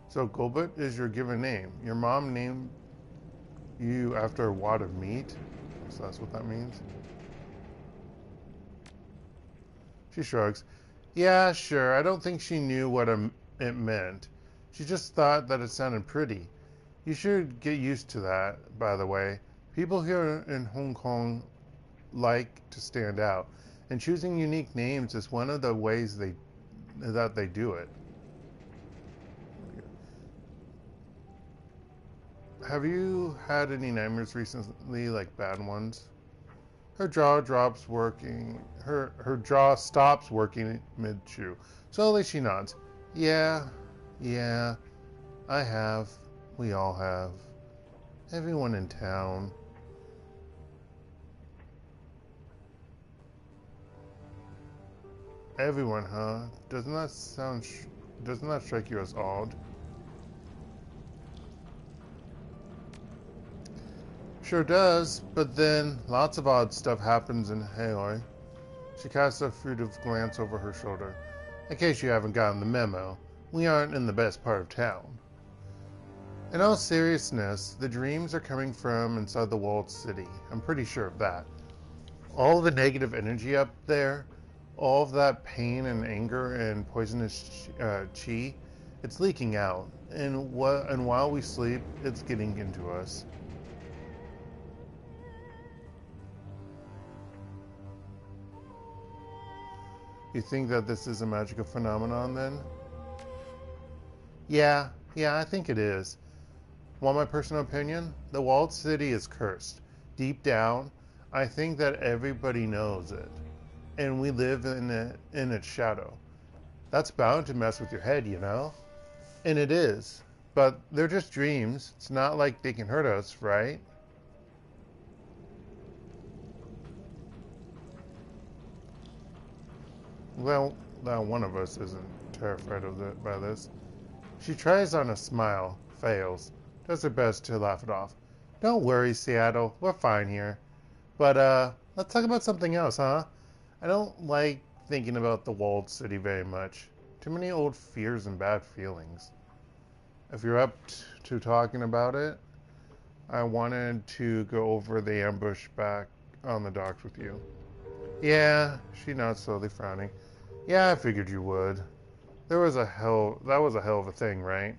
So Gobit is your given name. Your mom named you after a wad of meat? So that's what that means? She shrugs. Yeah, sure. I don't think she knew what it meant. She just thought that it sounded pretty. You should get used to that, by the way. People here in Hong Kong like to stand out, and choosing unique names is one of the ways that they do it. Have you had any nightmares recently, like bad ones? Her jaw stops working mid-chew. Slowly she nods. Yeah, I have. We all have. Everyone in town. Everyone, huh? Doesn't that strike you as odd? Sure does, but then lots of odd stuff happens in Heoi. She casts a furtive glance over her shoulder. In case you haven't gotten the memo, we aren't in the best part of town. In all seriousness, the dreams are coming from inside the walled city. I'm pretty sure of that. All the negative energy up there, all of that pain and anger and poisonous chi, it's leaking out. And while we sleep, it's getting into us. You think that this is a magical phenomenon then? Yeah, I think it is. Want my personal opinion? The walled city is cursed. Deep down, I think that everybody knows it. And we live in its shadow. That's bound to mess with your head, you know? And it is. But they're just dreams. It's not like they can hurt us, right? Well, one of us isn't terrified by this. She tries on a smile, fails, does her best to laugh it off. Don't worry, Seattle, we're fine here. But, let's talk about something else, huh? I don't like thinking about the walled city very much. Too many old fears and bad feelings. If you're up to talking about it, I wanted to go over the ambush back on the docks with you. Yeah, she nods slowly, frowning. Yeah, I figured you would. That was a hell of a thing, right?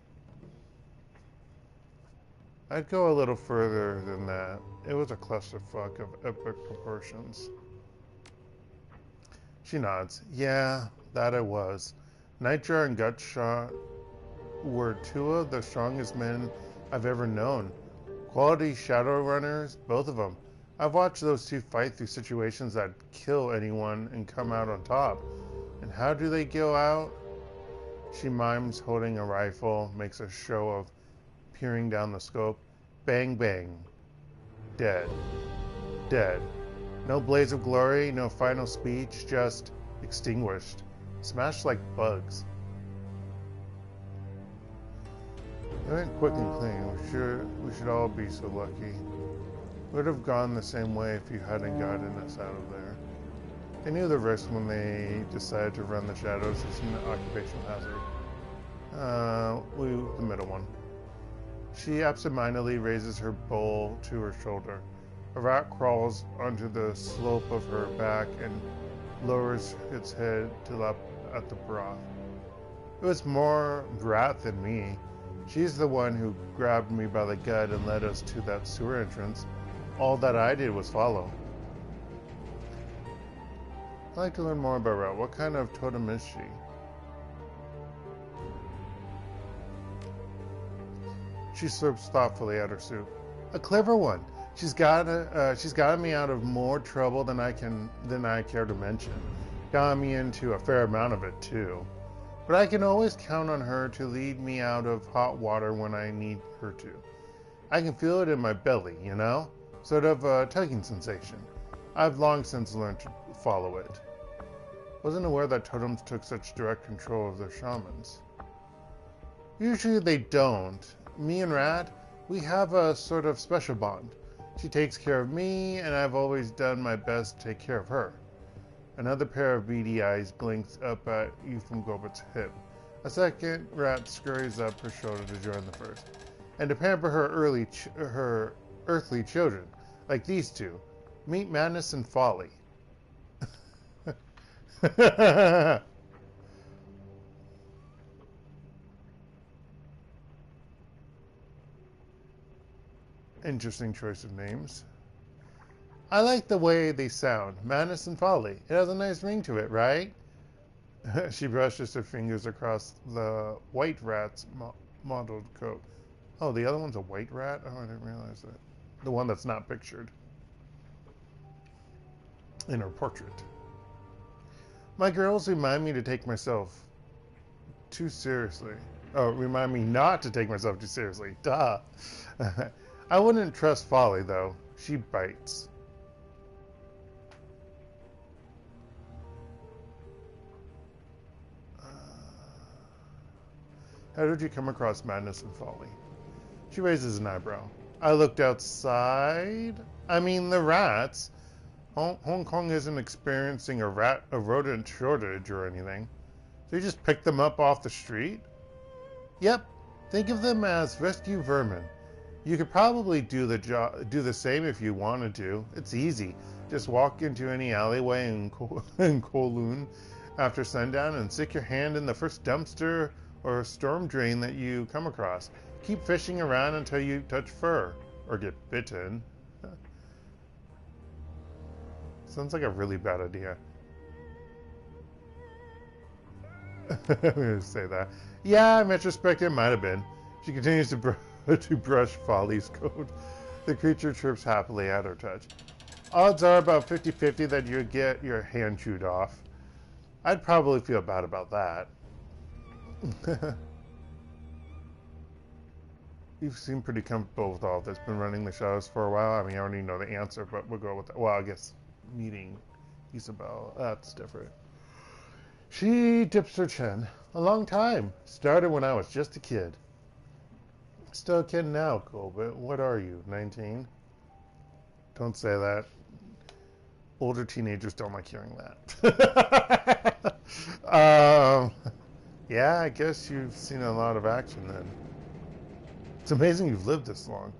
I'd go a little further than that. It was a clusterfuck of epic proportions. She nods. Yeah, that it was. Nightjar and Gutshot were two of the strongest men I've ever known. Quality Shadowrunners, both of them. I've watched those two fight through situations that kill anyone and come out on top. And how do they go out? She mimes holding a rifle, makes a show of peering down the scope. Bang, bang. Dead. Dead. No blaze of glory, no final speech, just extinguished. Smashed like bugs. It went quick and clean. We should all be so lucky. Would have gone the same way if you hadn't gotten us out of there. They knew the risk when they decided to run the shadows. It's an occupational hazard. The middle one. She absentmindedly raises her bowl to her shoulder. A rat crawls onto the slope of her back and lowers its head to lap at the broth. It was more rat than me. She's the one who grabbed me by the gut and led us to that sewer entrance. All that I did was follow. I'd like to learn more about Rat. What kind of totem is she? She slurps thoughtfully at her soup. A clever one. She's gotten me out of more trouble than I care to mention. Got me into a fair amount of it too. But I can always count on her to lead me out of hot water when I need her to. I can feel it in my belly, you know? Sort of a tugging sensation. I've long since learned to follow it. Wasn't aware that totems took such direct control of their shamans. Usually they don't. Me and Rat, we have a sort of special bond. She takes care of me, and I've always done my best to take care of her. Another pair of beady eyes blinks up at you from Gobet's hip. A second rat scurries up her shoulder to join the first, and to pamper her earthly children, like these two. Meet madness and folly. Interesting choice of names. I like the way they sound. Madness and folly. It has a nice ring to it, right? She brushes her fingers across the white rat's mottled coat. Oh, the other one's a white rat? Oh, I didn't realize that. The one that's not pictured in her portrait. My girls remind me to take myself too seriously. Oh, remind me not to take myself too seriously. Duh. I wouldn't trust Folly, though. She bites. How did you come across Madness and Folly? She raises an eyebrow. I looked outside. I mean, the rats. Hong Kong isn't experiencing a rodent shortage or anything. So you just pick them up off the street? Yep. Think of them as rescue vermin. You could probably do the same if you wanted to. It's easy. Just walk into any alleyway in Kowloon after sundown and stick your hand in the first dumpster or storm drain that you come across. Keep fishing around until you touch fur or get bitten. Sounds like a really bad idea. I'm going to say that. Yeah, in retrospect, it might have been. She continues to brush Folly's coat. The creature chirps happily at her touch. Odds are about 50-50 that you get your hand chewed off. I'd probably feel bad about that. You seem pretty comfortable with all of this. Been running the shadows for a while. I mean, I already know the answer, but we'll go with that. Well, I guess meeting Isabel, that's different. She dips her chin. A long time. Started when I was just a kid. Still a kid now, Gobet. What are you, 19? Don't say that. Older teenagers don't like hearing that. Yeah, I guess you've seen a lot of action then. It's amazing you've lived this long.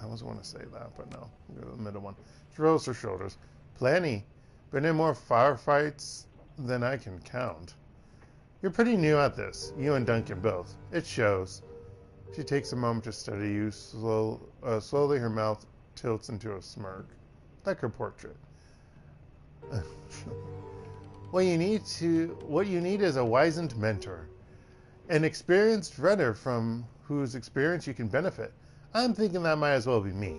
I always want to say that, but no. We'll go to the middle one. She rolls her shoulders. Plenty. Been in more firefights than I can count. You're pretty new at this. You and Duncan both. It shows. She takes a moment to study you. Slowly her mouth tilts into a smirk. Like her portrait. What you need is a wizened mentor. An experienced runner from whose experience you can benefit. I'm thinking that might as well be me.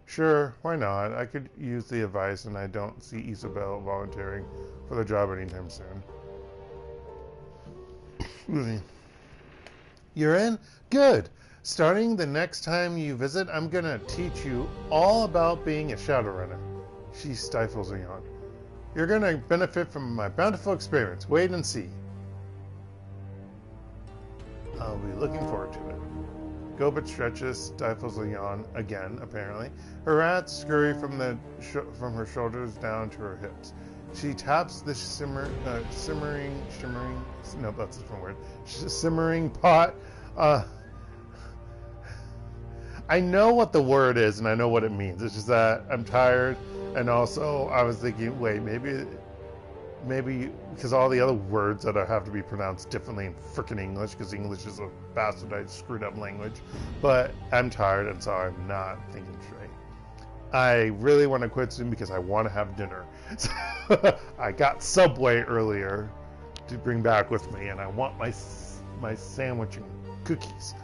Sure, why not? I could use the advice, and I don't see Isabel volunteering for the job anytime soon. You're in? Good. Starting the next time you visit, I'm gonna teach you all about being a Shadowrunner. She stifles a yawn. You're gonna benefit from my bountiful experience. Wait and see. I'll be looking forward to it. Gobet stretches, stifles a yawn again, apparently. Her rats scurry from her shoulders down to her hips. She taps the simmering pot. I know what the word is and I know what it means. It's just that I'm tired, and also I was thinking, wait, maybe because all the other words that have to be pronounced differently in frickin' English, because English is a bastardized, screwed up language. But I'm tired, and so I'm not thinking straight. I really want to quit soon because I want to have dinner. So I got Subway earlier to bring back with me, and I want my sandwich and cookies.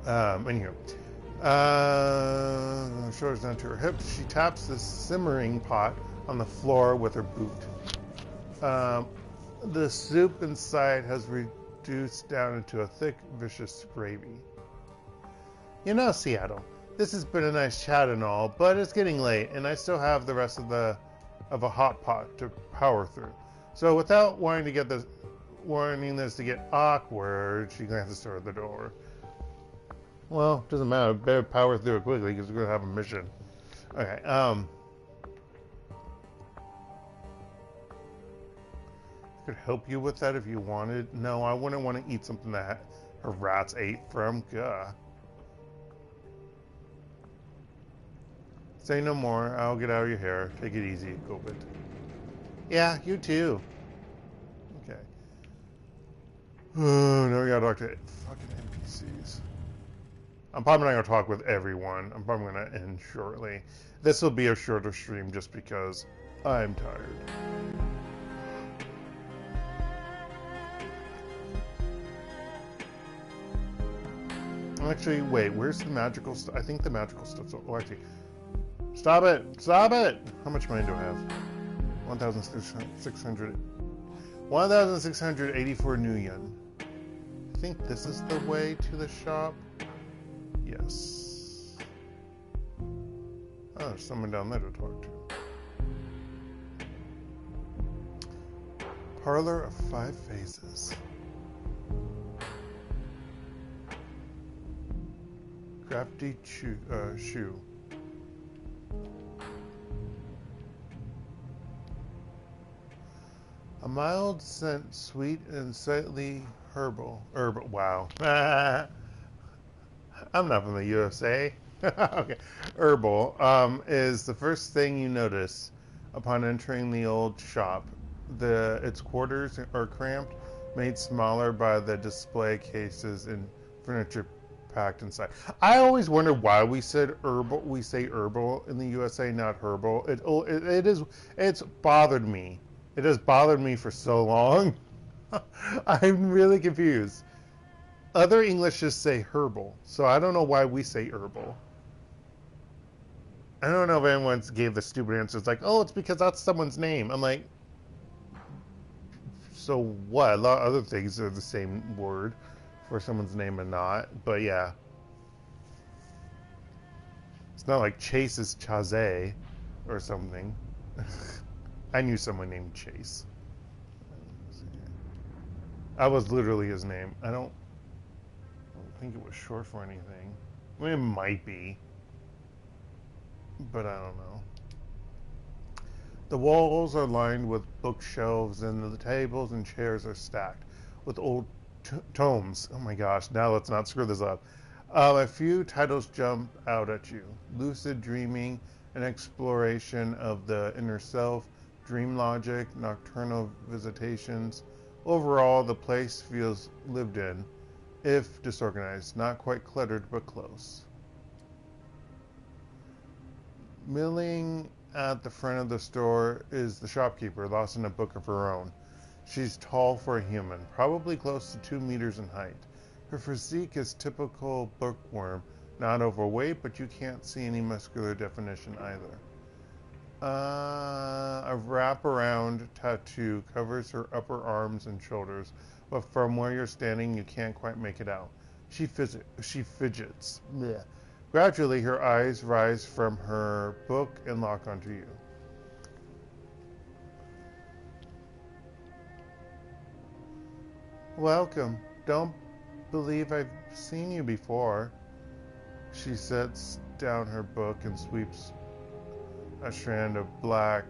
Anywho. Shoulders down to her hips. She taps the simmering pot on the floor with her boot. The soup inside has reduced down into a thick, vicious gravy. You know, Seattle, this has been a nice chat and all, but it's getting late, and I still have the rest of a hot pot to power through. So without wanting this to get awkward, she's gonna have to start at the door. Well, doesn't matter. Better power through it quickly because we're gonna have a mission. Okay. I could help you with that if you wanted. No, I wouldn't want to eat something that her rats ate from. Gah. Say no more. I'll get out of your hair. Take it easy, Gobit. Yeah, you too. Okay. Now we gotta talk to fucking NPCs. I'm probably not gonna talk with everyone. I'm probably gonna end shortly. This will be a shorter stream just because I'm tired. Actually, wait, where's the magical stuff? I think the magical stuff. Oh, actually, stop it! Stop it! How much money do I have? 1,684 new yen. I think this is the way to the shop. Yes. Oh, there's someone down there to talk to. Parlor of 5 Faces. Crafty shoe. A mild scent, sweet and slightly herbal. Wow. I'm not from the USA. Okay. Herbal is the first thing you notice upon entering the old shop. Its quarters are cramped, made smaller by the display cases and furniture packed inside. I always wondered why we said herbal. We say herbal in the USA, not herbal. It's bothered me. It has bothered me for so long. I'm really confused. Other Englishes say herbal, so I don't know why we say herbal. I don't know if anyone gave the stupid answer. It's like, oh, it's because that's someone's name. I'm like, so what? A lot of other things are the same word for someone's name and not. But yeah. It's not like Chase is Chazé or something. I knew someone named Chase. That was literally his name. I don't think it was short for anything. I mean, it might be. But I don't know. The walls are lined with bookshelves, and the tables and chairs are stacked with old tomes. Oh my gosh, now let's not screw this up. A few titles jump out at you. Lucid Dreaming, an exploration of the inner self, Dream Logic, Nocturnal Visitations. Overall, the place feels lived in, if disorganized, not quite cluttered, but close. Milling at the front of the store is the shopkeeper, lost in a book of her own. She's tall for a human, probably close to 2 meters in height. Her physique is typical bookworm, not overweight, but you can't see any muscular definition either. A wraparound tattoo covers her upper arms and shoulders, but from where you're standing, you can't quite make it out. She fidgets. Blech. Gradually, her eyes rise from her book and lock onto you. Welcome. Don't believe I've seen you before. She sets down her book and sweeps a strand of black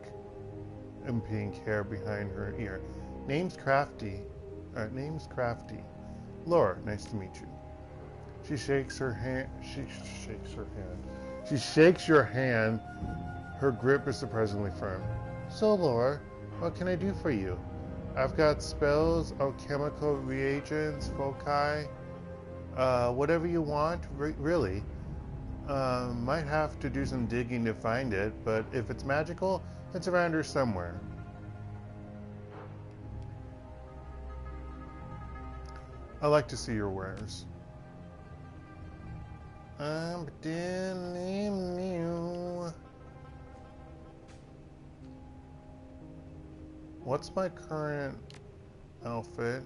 and pink hair behind her ear. Name's Crafty. Laura, nice to meet you. She shakes her hand. She shakes your hand. Her grip is surprisingly firm. So, Laura, what can I do for you? I've got spells, alchemical reagents, foci, whatever you want, really. Might have to do some digging to find it, but if it's magical, it's around here somewhere. I like to see your wares. What's my current outfit?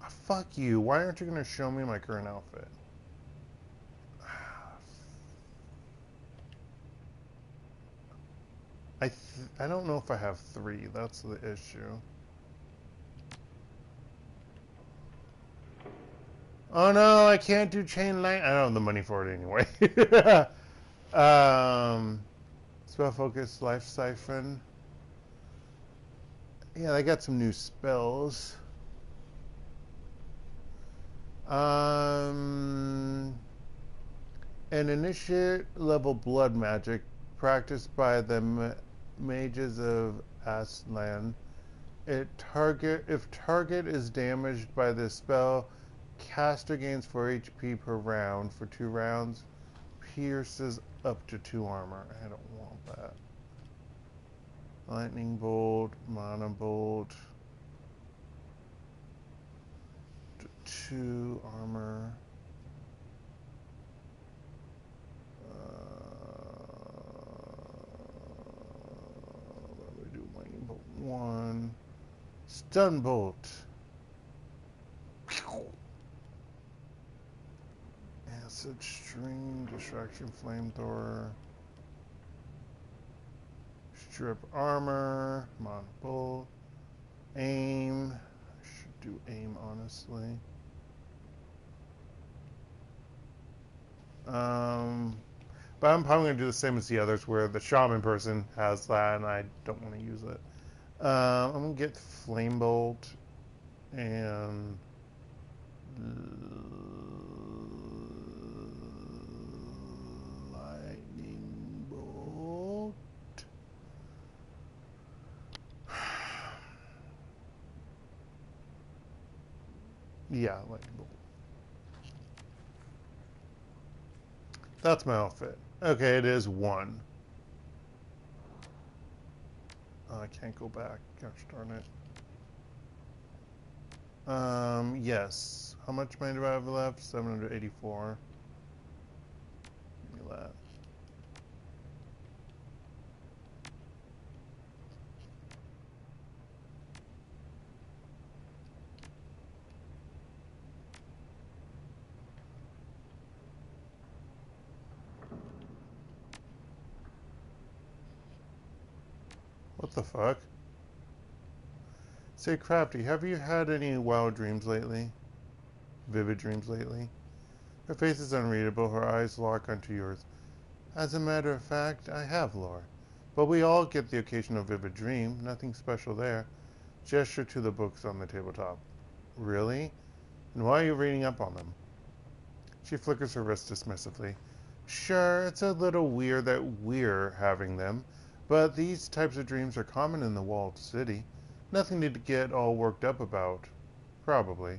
Oh, fuck you. Why aren't you going to show me my current outfit? I don't know if I have 3. That's the issue. Oh no, I can't do chain light. I don't have the money for it anyway. Spell focus, life siphon. Yeah, they got some new spells. An initiate level blood magic practiced by the mages of Aslan. If target is damaged by this spell, caster gains 4 HP per round for 2 rounds. Pierces up to 2 armor. I don't want that. Lightning bolt, mana bolt. 2 armor. Let me do lightning bolt 1. Stun bolt. Acid stream, distraction flamethrower. Strip armor, mana bolt. Aim. I should do aim honestly. But I'm probably going to do the same as the others where the shaman person has that and I don't want to use it. I'm going to get flame bolt and lightning bolt. Yeah, lightning bolt. That's my outfit. Okay, it is 1. Oh, I can't go back. Gosh darn it. Yes. How much money do I have left? 784. Give me that. What the fuck? Say, Crafty, have you had any wild dreams lately? Vivid dreams lately? Her face is unreadable, her eyes lock onto yours. As a matter of fact, I have, Lore. But we all get the occasional vivid dream, nothing special there. Gesture to the books on the tabletop. Really? And why are you reading up on them? She flickers her wrist dismissively. Sure, it's a little weird that we're having them, but these types of dreams are common in the walled city. Nothing to get all worked up about. Probably.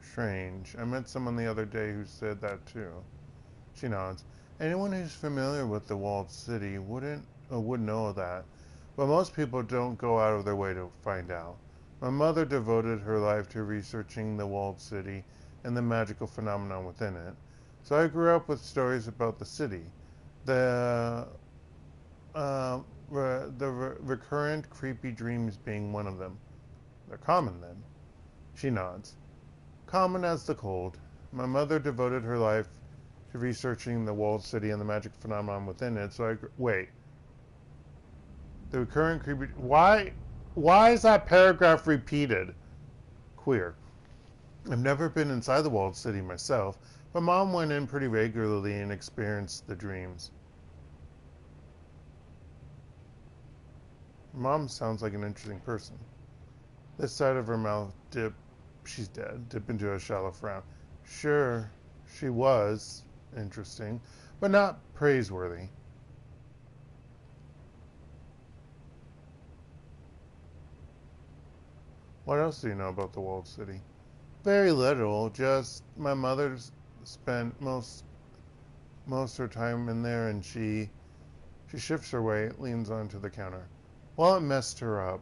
Strange. I met someone the other day who said that too. She nods. Anyone who's familiar with the walled city would know that, but most people don't go out of their way to find out. My mother devoted her life to researching the walled city and the magical phenomenon within it, so I grew up with stories about the city. The recurrent creepy dreams being one of them. They're common then. She nods. Common as the cold. My mother devoted her life to researching the walled city and the magic phenomenon within it, so wait. The recurrent creepy... Why is that paragraph repeated? Queer. I've never been inside the walled city myself, but Mom went in pretty regularly and experienced the dreams. Mom sounds like an interesting person. This side of her mouth she's dead, dip into a shallow frown. Sure, she was interesting, but not praiseworthy. What else do you know about the walled city? Very little, just my mother spent most of her time in there and she shifts her weight, leans onto the counter. Well, it messed her up.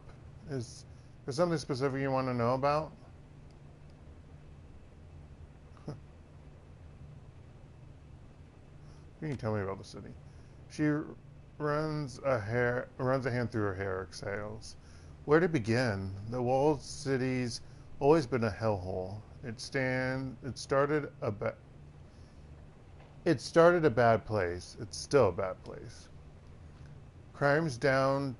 Is there something specific you want to know about? You can tell me about the city. She runs a hand through her hair, exhales. Where to begin? The walled city's always been a hellhole. It started a bad place. It's still a bad place. Crime's drawn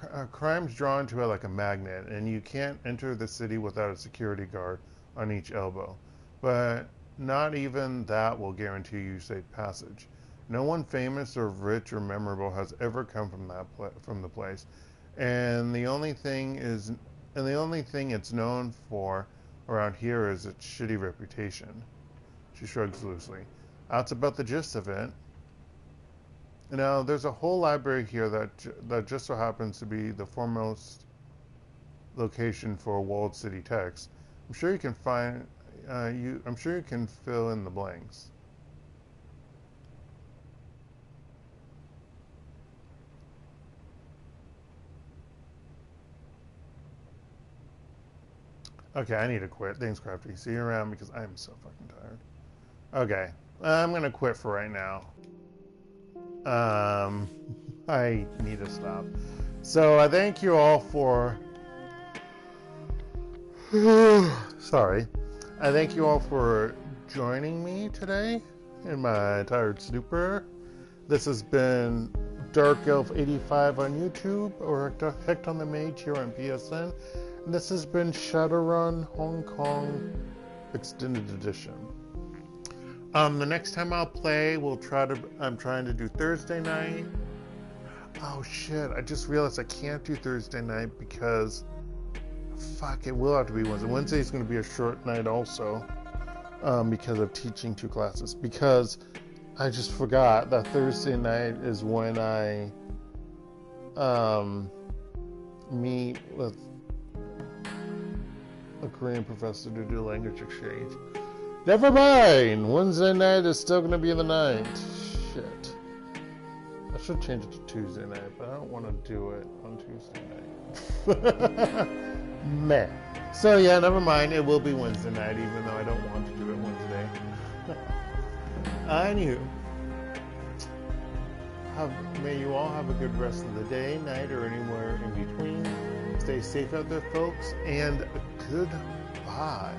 to it like a magnet, and you can't enter the city without a security guard on each elbow. But not even that will guarantee you safe passage. No one famous or rich or memorable has ever come from the place, and the only thing it's known for around here is its shitty reputation. She shrugs loosely. That's about the gist of it. Now, there's a whole library here that just so happens to be the foremost location for walled city text. I'm sure you can fill in the blanks. Okay, I need to quit. Thanks, Crafty. See you around because I am so fucking tired. Okay, I'm gonna quit for right now. I need to stop. So I thank you all for. Sorry. I thank you all for joining me today in my tired stupor. This has been DarkElf85 on YouTube or HektontheMage here on PSN. And this has been Shadowrun Hong Kong Extended Edition. The next time I'll play, I'm trying to do Thursday night. Oh shit, I just realized I can't do Thursday night because fuck, it will have to be Wednesday. Wednesday's going to be a short night also, because of teaching 2 classes. Because I just forgot that Thursday night is when I meet with a Korean professor to do language exchange. Never mind! Wednesday night is still going to be the night. Shit. I should change it to Tuesday night, but I don't want to do it on Tuesday night. Meh. So yeah, never mind. It will be Wednesday night, even though I don't want to do it Wednesday. Anywho. May you all have a good rest of the day, night, or anywhere in between. Stay safe out there, folks, and goodbye.